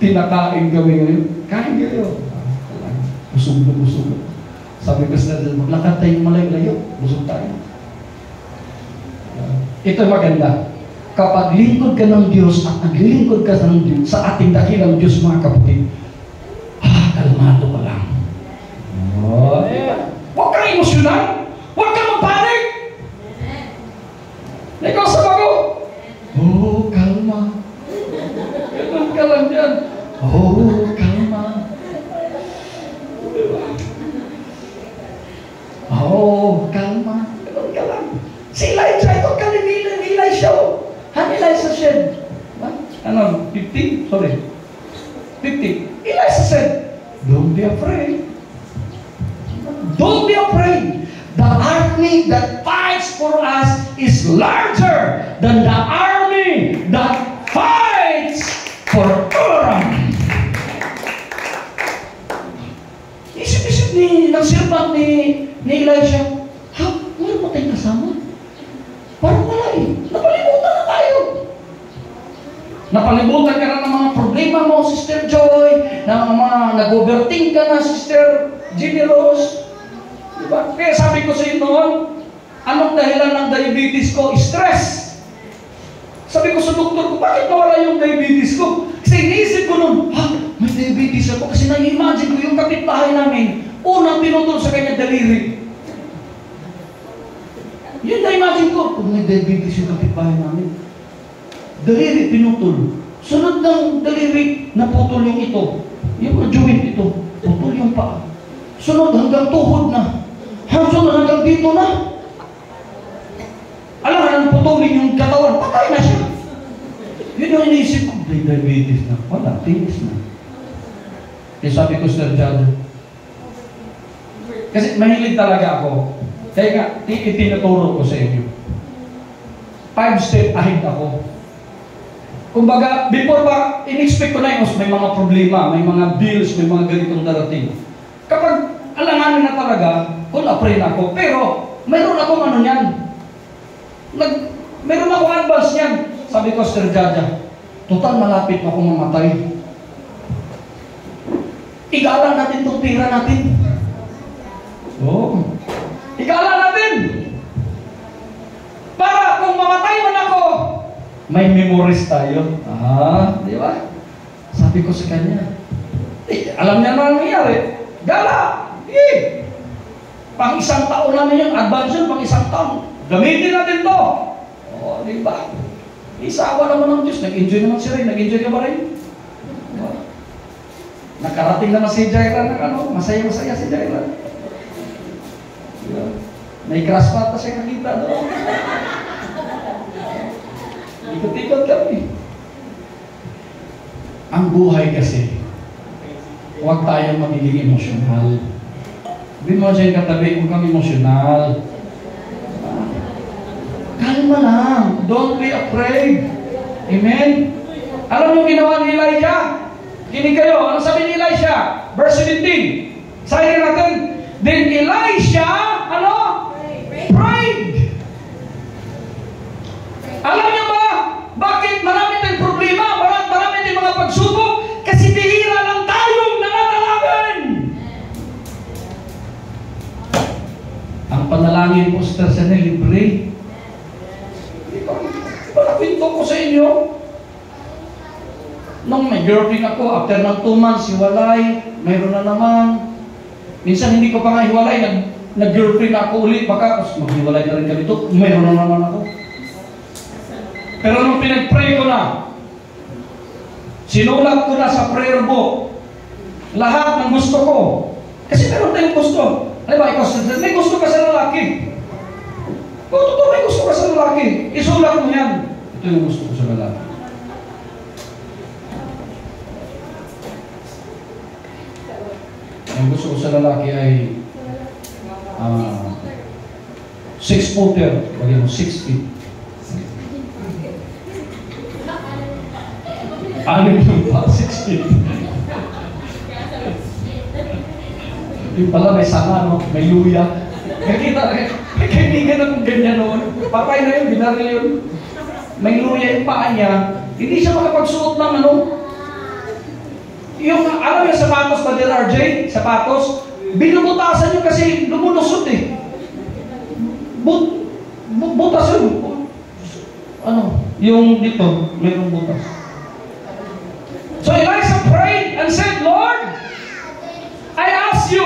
Tinakain kami ngayon. Kain kayo. Busog na busog. Sabi ko sa Jaja, maglakad tayo malayo-layo. Busog tayo. Ito maganda. Kapag lingkod ka ng Diyos at naglingkod ka ng Diyos, sa ating dakilang Diyos, mga kapatid, kalmado ka lang. Huwag kang emosyonal. Huwag kang magpanik. Ikaw sa bago. Kalma. Ganun ka lang yan. Kalma. Kalma. Ganun ka lang. Si Elijah, ito ka ni Elijah. Elijah said, what? 50? Sorry. 50. Elijah said, don't be afraid. Don't be afraid. The army that fights for us is larger than the army that fights for Aram. Isip-isip ng servant ni Elijah, meron mo tayong kasama? Parang wala eh. Napalimutan na tayo. Napalimutan ka na ng mga problema mo, Sister Joy, ng mga nag-overthink ka na, Sister Jenny Rose. Diba? Kaya sabi ko sa inyo noon, anong dahilan ng diabetes ko? Stress. Sabi ko sa doktor ko, bakit nawala yung diabetes ko? Kasi iniisip ko noon, may diabetes ako. Kasi na-imagine ko yung kapitbahay namin, unang pinutol sa kanya daliri. Yun na-imagine ko, kung may diabetes yung kapitbahay namin, daliri pinutol. Sunod ng daliri, naputol yung ito. Yung joint ito, putol yung paa. Sunod hanggang tuhod na. Sunod hanggang dito na. Alam nga nang putulin yung katawan, patay na siya. Yun yung iniisip ko, may diabetes na. Wala, tinis na. Kaya sabi ko, Sir John, kasi mahilig talaga ako. Kaya nga, itinuturo ko sa inyo. 5 step ahead ako. Kumbaga, before pa, in-expect ko na yung may mga problema, may mga bills, may mga ganitong darating. Kapag alanganin na talaga, pray na ako. Pero, mayroon akong ano yan. Mayroon akong advance yan. Sabi ko, Sir Jaja, total malapit na akong mamatay. Igalan natin itong pira natin. Igalan natin. Para kung mamatay man ako, may memories tayo. Di ba? Sabi ko sa kanya, alam niya na nangyayari. Gala! Pang isang taon namin yung advance yun, pang isang taon. Gamitin natin to. Di ba? Isawa naman ng Diyos. Nag-enjoy naman si Ray. Nag-enjoy ka ba rin? Nakarating naman si Jaira ng masaya-masaya si Jaira. May crush pa siya nakita doon. Ikot-ikot kami. Ang buhay kasi, huwag tayong magiging emosyonal. Hindi mo siya yung katabi, huwag kang emosyonal. Kalma lang. Don't be afraid. Amen? Alam niyo ginawa ni Elijah? Kinig kayo. Ano sabi ni Elisha? Verse 17. Sabi natin, then Elisha, prayed. Alam niyo ba, bakit marami tayong problema, marami tayong mga pagsubok? Kasi bihira lang tayong nananalangin. Ang panalangin po, Sister Sanel, libre. kwento ko sa inyo. Nung may girlfriend ako, after ng 2 months, hiwalay, mayroon na naman. Minsan hindi ko pa nga hiwalay, nag-girlfriend ako ulit, baka maghiwalay na rin ka dito, mayroon na naman ako. Pero nung pinag-pray ko na, sinulat ko na sa prayer book, lahat ng gusto ko. Kasi meron tayong gusto. Ano ba, ikaw, may gusto ka sa lalaki. Kung totoo may gusto ka sa lalaki, isulat mo yan. Ito yung gusto ko sa lalaki. Ang gusto ko sa lalaki ay 6-footer, bagay mo 6 feet. Anim yung pa, 6 feet. Yung pala may sanga, no? May luya. Nakita na, may kaibigan akong ganyan noon. Papay na yun, binaril yun. May luya yung paa niya. Hindi siya makapagsuot ng ano. Yung, alam yung sapatos ba din, RJ? Sapatos? Binubutasan nyo kasi lumulusot eh. Butas yun. Ano? Yung dito, mayroong butas. So Elijah prayed and said, Lord, I ask you,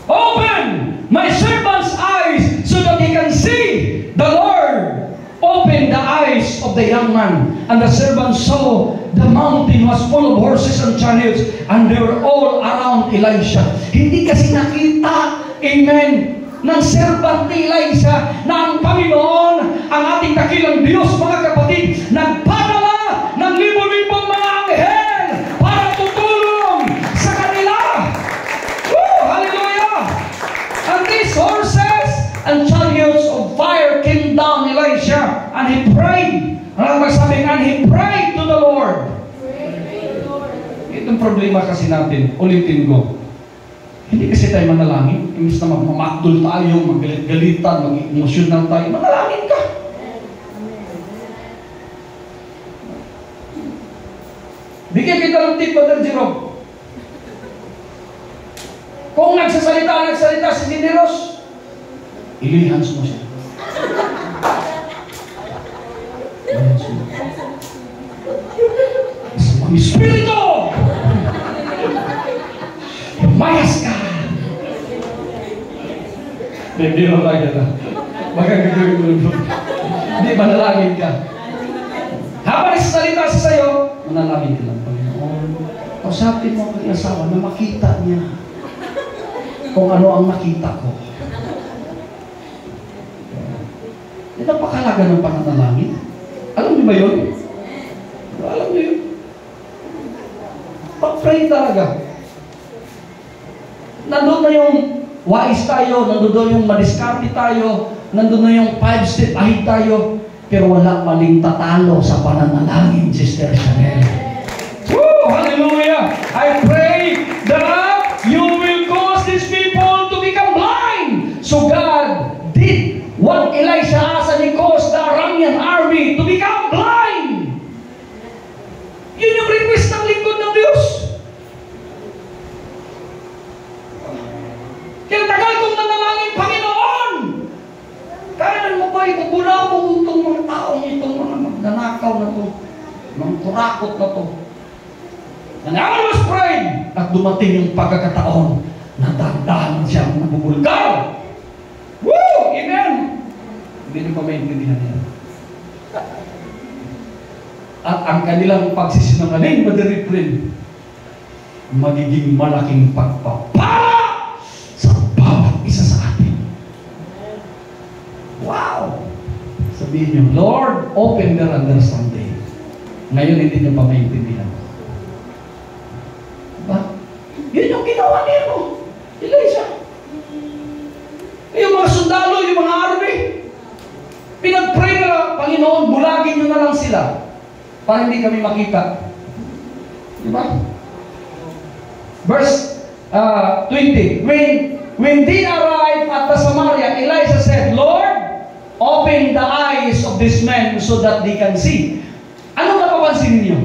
open my servant's eyes so that he can see. The Lord opened the eyes of the young man, and the servant saw the mountain was full of horses and chariots, and they were all around Elisha. Hindi kasi nakita, amen, ng servant ni Elisha na ang Panginoon, ang ating dakilang Diyos, mga kapatid, nagpadala ng libo-libong mga anghel para tutulong sa kanila. Woo! Hallelujah! And these horses and chariots of fire came down Elisha, and he prayed. Ang magsabing, and he prayed to the Lord. Itong problema kasi natin, ulitin ko, hindi kasi tayo manalangin. Imbis na magmamakdol tayo, magalit-galitan, mag-emosyonal tayo, manalangin ka. Bigyan kita ng tip, Brother Jerome. Kung nagsasalita si Dineros, ilihans mo siya. Ilihans mo. Mga Espiritu! Mayas ka! Hindi mo tayo na. Magagagawin mo rin. Hindi, manalangin ka. Habang nagsasalita siya sa'yo, manalangin ka lang, Panginoon. Kausapin mo ang asawa na makita niya kung ano ang nakita ko. Ito napakalaga ng pananalangin. Alam niyo ba yun? Alam niyo yun? Pag-pray talaga. Nandun na yung wais tayo, nandun na yung madiskarte tayo, nandun na yung 5-step ahead tayo, pero wala maling tatalo sa pananalangin, Sister Chanel. Woo! Hallelujah! I pray that you will cause these people to become blind. So God did what Elisha asked, and he caused the Aramean army to become blind. Yun yung request ng lingkod ng Diyos. Kaya tagal kong nanalangin, Panginoon! Kailan mo ba ibubula mo itong mga taong itong mga magnanakaw na to, mga kurakot na to? And I was praying, at dumating yung pagkakataon na dahan-dahan siyang nabubulgar. Woo! Amen! Hindi nyo pa maintindihan yan. At ang kanilang pagsisinungaling, Brother Efren, magiging malaking pagpapala sa bawat isa sa atin. Wow! Sabihin nyo, Lord, open their understanding. Ngayon hindi nyo pa maintindihan. Diba? Yun yung ginawa niya mo. Elisha. Yung mga sundalo, yung mga army, pinag-pray na, Panginoon, bulagin nyo na lang sila para hindi kami makita. Diba? Verse 20. When they arrived at the Samaria, Elisha said, Lord, open the eyes of this man so that they can see. Ano napapansin niyo?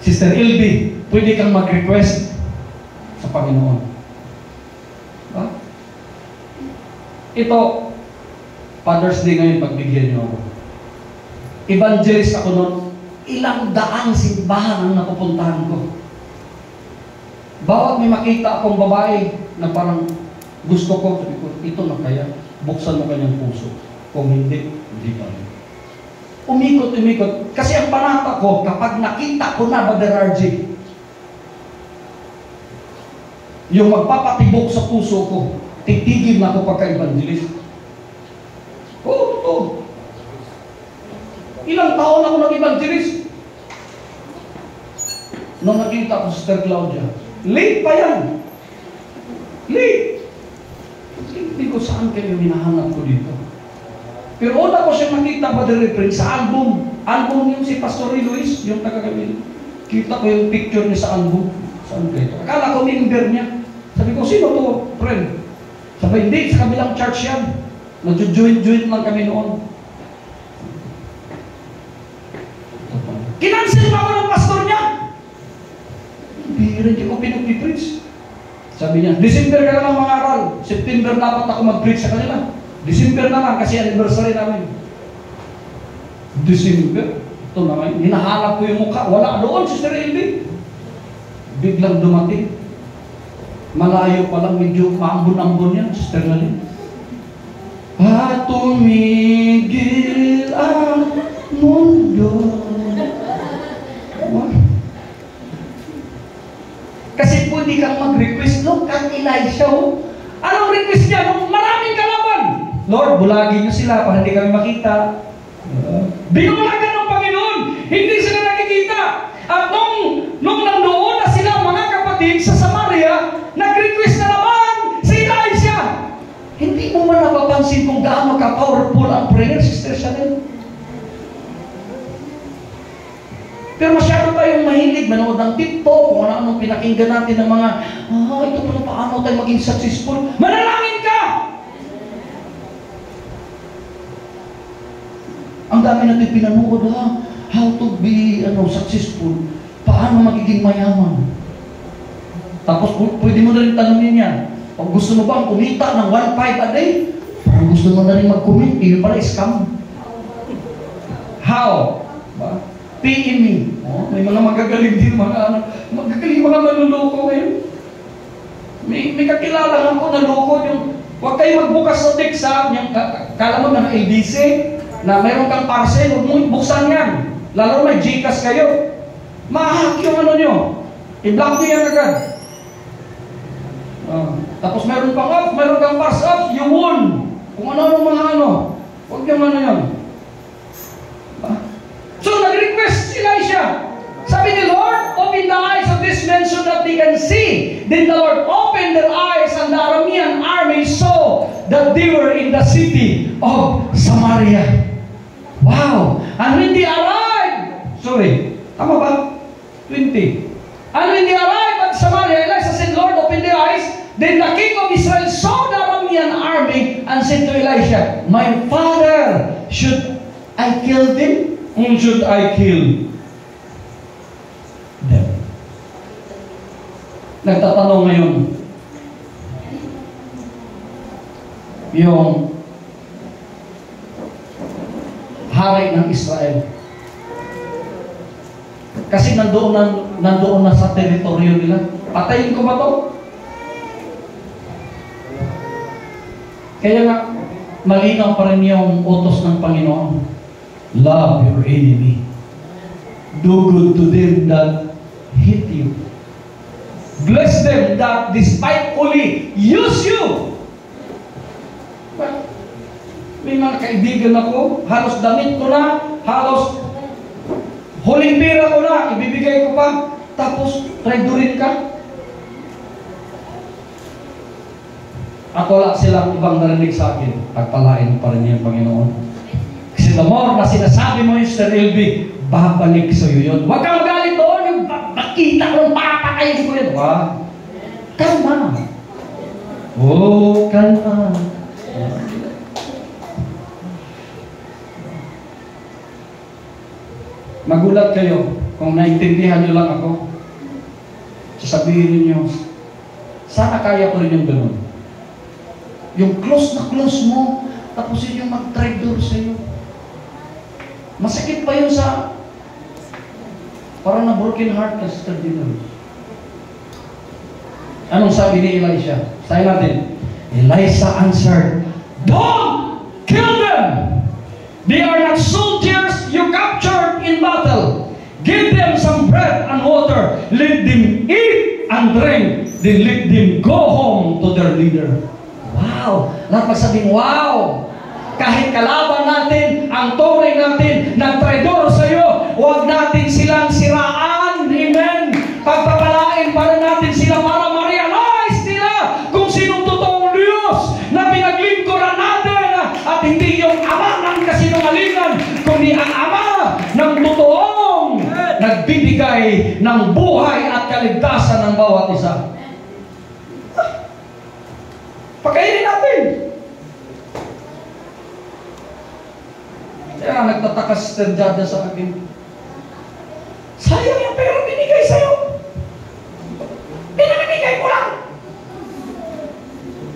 Sister Ilby, pwede kang mag-request sa Panginoon. Diba? Ito, Father's Day ngayon, pagbigyan niyo ako. evangelist ako noon, ilang daang simbahan ang napupuntahan ko. Bawat may makita akong babae na parang gusto ko, sabi ko, ito na kaya, buksan mo kanyang puso. Kung hindi, hindi pa rin. Umikot. Kasi ang panata ko, kapag nakita ko na, Brother RJ, yung magpapatibok sa puso ko, titigil na ako pagka-evangelist. Oo. Ilang taon ako nag-evangelist. Nung nakita ko Sister Claudia, late pa yan. Late. Hindi ko saan kayo hinahanap ko dito. Pero una ko siya makita, Brother Refrain, sa album. Album yung si Pastor Luis, yung taga-Camilo. Kita ko yung picture niya sa album. Saan kayo? Akala ko member niya. Sabi ko, sino to, friend? Sabi, hindi, sa kabilang church yan. Nag-join lang kami noon. Kinansel pa ako ng pastor niya. Hindi ko pinag-preach. Sabi niya, December ka na lang mangaral. September dapat ako mag-preach sa kanila. December na lang kasi anniversary namin. December? Ito naman, hinahanap ko yung mukha. Wala doon, Sister Elby. Biglang dumating. Malayo pa lang, medyo maambon-ambon yan, Sister Lalin. Tumigil ang mundo. Kasi pwede kang mag-request, Lord, kang Elisha. Anong request niya? Nung maraming kalaban. Lord, bulagin niyo sila para hindi kami makita. Binulagan ng Panginoon. Hindi sila nakikita. At nung nandoon na sila mga kapatid sa Samaria, nag-request na naman si Elisha. Hindi mo man napapansin kung gaano ka-powerful ang prayer, Sister Chanel. Pero masyado tayong mahilig, manood ng TikTok, kung ano-anong pinakinggan natin ng mga, ito pala paano tayo maging successful. Manalangin ka! Ang dami natin pinanood, how to be successful, paano magiging mayaman. Tapos pwede mo na rin tanongin yan, pag gusto mo bang kumita ng 1.5 a day, parang gusto mo na rin mag-commit, yun pala scam. How? Ba? PME. May mga magagaling din, magagaling mga manluloko ngayon. May kakilala ako na loko yung, huwag kayo magbukas sa text yung kala mo ng ABC, na mayroon kang parcel, huwag mo buksan yan. Lalo may Gcash kayo. Ma-hack yung nyo. I-block nyo yan agad. Tapos mayroon kang off, mayroon kang pass off, you won. Kung ano mga huwag yung yan. So, nag-request si Elisha. Sabi ni Lord, open the eyes of this men so that they can see. Then the Lord opened their eyes and the Aramean army saw that they were in the city of Samaria. Wow! And when they arrived, tama ba? 20. And when they arrived at Samaria, Elisha said, Lord, open the eyes. Then the king of Israel saw the Aramean army and said to Elisha, my father, should I kill them? Whom should I kill them? Nagtatanong ngayon yung hari ng Israel. Kasi nandoon na sa teritoryo nila. Patayin ko ba to? Kaya nga, malinaw pa rin yung utos ng Panginoon. Love your enemy. Do good to them that hate you. Bless them that despitefully use you. May mga kaibigan ako, halos damit ko na, halos huling pera ko na, ibibigay ko pa, tapos traidorin ka. At wala silang ibang narinig sa akin, pagpalain pa rin yung Panginoon. Kasi the more na sinasabi mo yung Sister Elby, babalik sa iyo yun. Huwag kang magalit doon, yung makita kong papakayin ko yun. Wow. Kalma. Kalma. Magulat kayo kung naintindihan nyo lang ako. Sasabihin ninyo, sana kaya ko rin yung ganun. Yung close na close mo, tapos yun yung mag-traitor sa iyo. Masakit pa yun sa parang na broken heart ka, Sister Dina. Anong sabi ni Elisha? Sabi natin, Elisha answered, "Don't kill them! They are not soldiers you captured in battle. Give them some bread and water. Let them eat and drink. Then let them go home to their leader." Wow! Lahat magsabing, wow! Kahit kalaban natin, ang tunay natin, nagtraidor sa iyo, huwag natin silang siraan. Amen! Pagpapalain para natin sila para ma-realize nila kung sinong totoong Diyos na pinaglingkuran natin at hindi yung ama ng kasinungalingan, kundi ang ama ng totoong nagbibigay ng buhay at kaligtasan ng bawat isa. Pakainin natin. Kaya nagtataka si Sister Jada sa akin, sayang yung pera binigay sa'yo. Pinamimigay mo lang.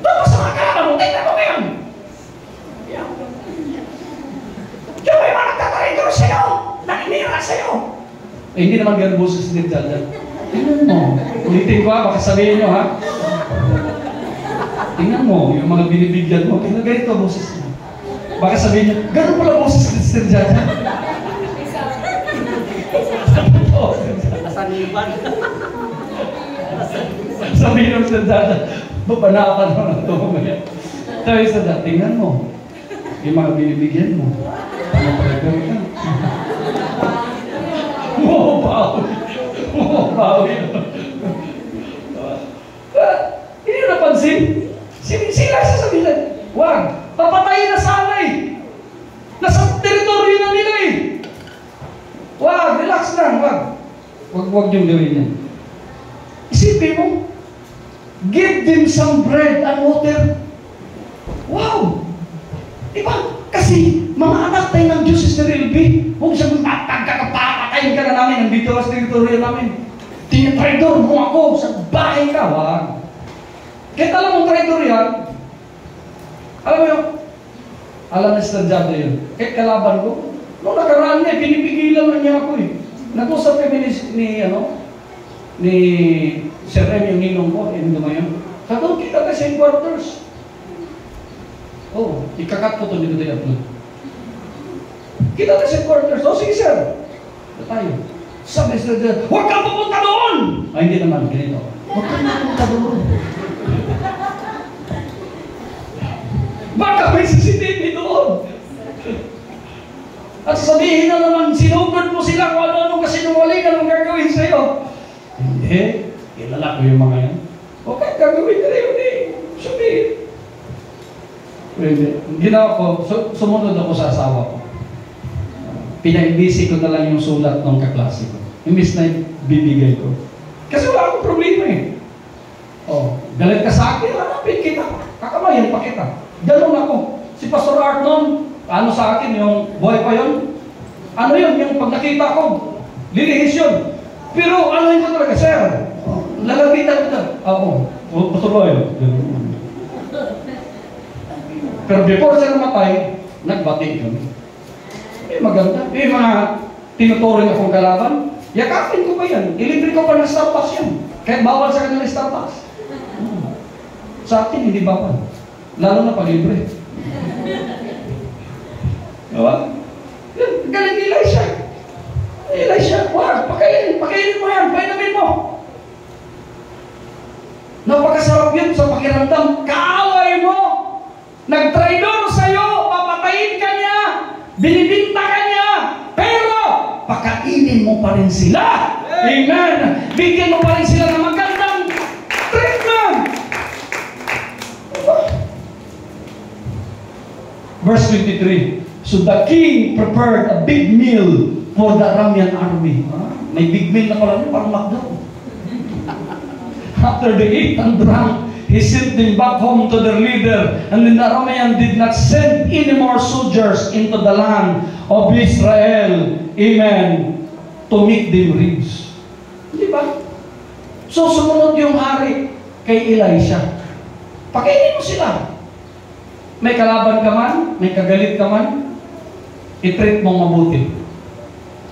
Doon sa mga kalaban mo, tingnan mo ngayon. Diyan may mga nagtatraidor sa'yo, naninira sa'yo. Eh, hindi naman ganun boses ni Sister Jada. Tingnan mo. Ulitin ko baka sabihin nyo tingnan mo, yung mga binibigyan mo, tingnan ganito boses niya. Baka sabihin niyo, ganun pala boses ni Sister Jada. Sabihin ng Sister Jada, babanakan mo ng tumamaya. Sabi Sister Jada, tingnan mo, yung mga binibigyan mo. Ano pala gawin ka? Mubawi. Hindi nyo napansin? Sila sasabihin, wag, papatayin na sana eh. Nasa teritoryo na nila eh. Wag, relax lang, wag. Wag yung gawin yan. Isipin mo, give them some bread and water. Wow! Diba? Kasi mga anak tayo ng Diyos, Sister Elby, huwag siyang papatayin ka na namin, nandito ka sa teritoryo namin. Tinatraidor mo ako, sa bahay ka, wag. Kahit alam mong traidor yan, alam mo yun, alam na Sister Jada yun, kahit kalaban ko, nung nakaraan niya, pinipigilan na niya ako eh. Nag-usap kami ni Sir Rem, yung ninong ko, yung dumayon. Sabi, kita ka sa headquarters. Oh, ikakat ko ito dito tayo upload. Kita ka sa headquarters. Oh, sige sir. Ito tayo. Sabi Sister Jada, huwag kang pupunta doon! Ay, hindi naman, ganito. Huwag kang pupunta doon. Baka may CCTV doon. At sabihin na naman, sinugod mo sila kung ano-ano kasi nungalingan ang gagawin sa'yo. Hindi. Kilala ko yung mga yan. O kahit gagawin ka na yun eh. Sabihin. Pwede. Ginawa ko, sumunod ako sa asawa ko. Pinaibisi ko na lang yung sulat ng kaklase ko. Imbis na bibigay ko. Kasi wala akong problema eh. O, galit ka sa akin, hanapin kita. Kakamayan pa kita. Ganun ako. Si Pastor Art noon, ano sa akin, yung buhay pa yun? Ano yun? Yung pag nakita ko, lilihis yun. Pero ano yun talaga, sir? Lalapitan kita. Oo. Patuloy. Pero before siya namatay, nagbati kami. Eh maganda. Eh mga tinuturing akong kalaban, yakapin ko pa yan. Ilibre ko pa ng Starbucks yan. Kahit bawal sa kanila Starbucks. Sa akin, hindi bawal. Lalo na pag-libre. Diba? Galing ni Elisha. Elisha, wag, pakainin mo yan, painamin mo. Napakasarap yun sa pakiramdam. Kaaway mo, nagtraidor sa'yo, papatayin ka niya, binibinta ka niya, pero pakainin mo pa rin sila. Amen. Bigyan mo pa rin sila ng magandang treatment. Verse 23. So the king prepared a big meal for the Aramean army. May big meal na pala, parang McDo. After they ate and drank, he sent them back home to their leader. And then the Aramean did not send any more soldiers into the land of Israel. Amen. To make them rich. Di ba? So sumunod yung hari kay Elisha. Pakainin mo sila. May kalaban ka man, may kagalit ka man, i-treat mong mabuti.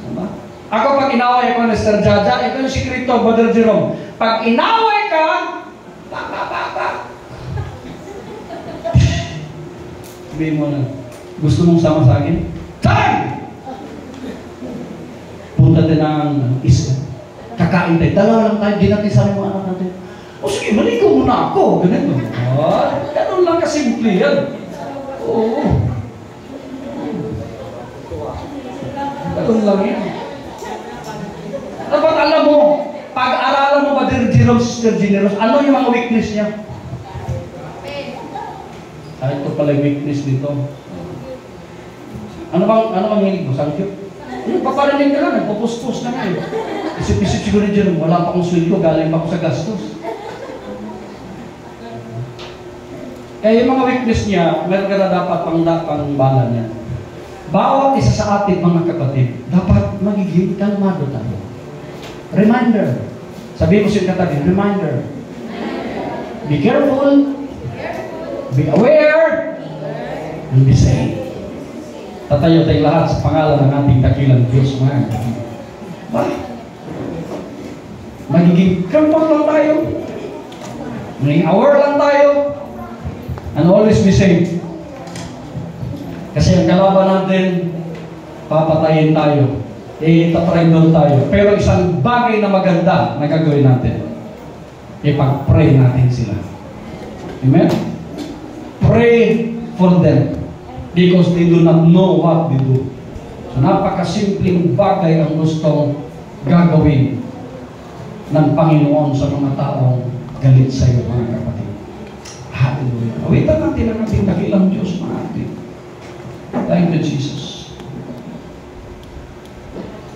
Diba? Ako pag inaway ako ni Sir Jaja, ito yung sikreto, Brother Jerome. Pag inaway ka, sabihin mo na, gusto mong sama sa akin? Time! Punta din ang isa. Kakain tayo. Dalawa lang tayo. Di natin sa mga anak natin. O sige, maligo muna ako. Ganito. Ganun lang kasimple yan. Oo. Ganun lang yan. Dapat alam mo, pag-aralan mo ba din Jerome, Sister Generous, ano yung mga weakness niya? Ito pala yung weakness dito. Ano bang hilig mo? Sangyup? Paparinig ka lang, nagpupuspos ka na eh. Isip-isip siguro dyan, wala pa akong sweldo, galing pa ako sa gastos. Kaya yung mga weakness niya, meron ka na dapat pang-bala niya. Bawat isa sa atin, mga kapatid, dapat magiging kalmado tayo. Reminder. Sabihin mo siya katabi, reminder. Be careful. Be aware. And be safe. Tatayo tayo lahat sa pangalan ng ating dakilang Diyos, mga kapatid. Magiging kalmado lang tayo. Magiging aware lang tayo. And always be safe. Kasi ang kalaban natin, papatayin tayo. Itatry doon tayo. Pero isang bagay na maganda na gagawin natin, ipag-pray natin sila. Amen? Pray for them. Because they do not know what they do. So napakasimpleng bagay ang gustong gagawin ng Panginoon sa mga taong galit sa iyo, mga kapatid. Hallelujah. Awitan natin ang ating dakilang Diyos, mga kapatid. Thank you, Jesus.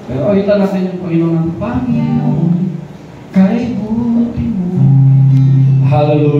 Pero awitan natin yung Panginoon ng Panginoon, kay buti mo. Hallelujah.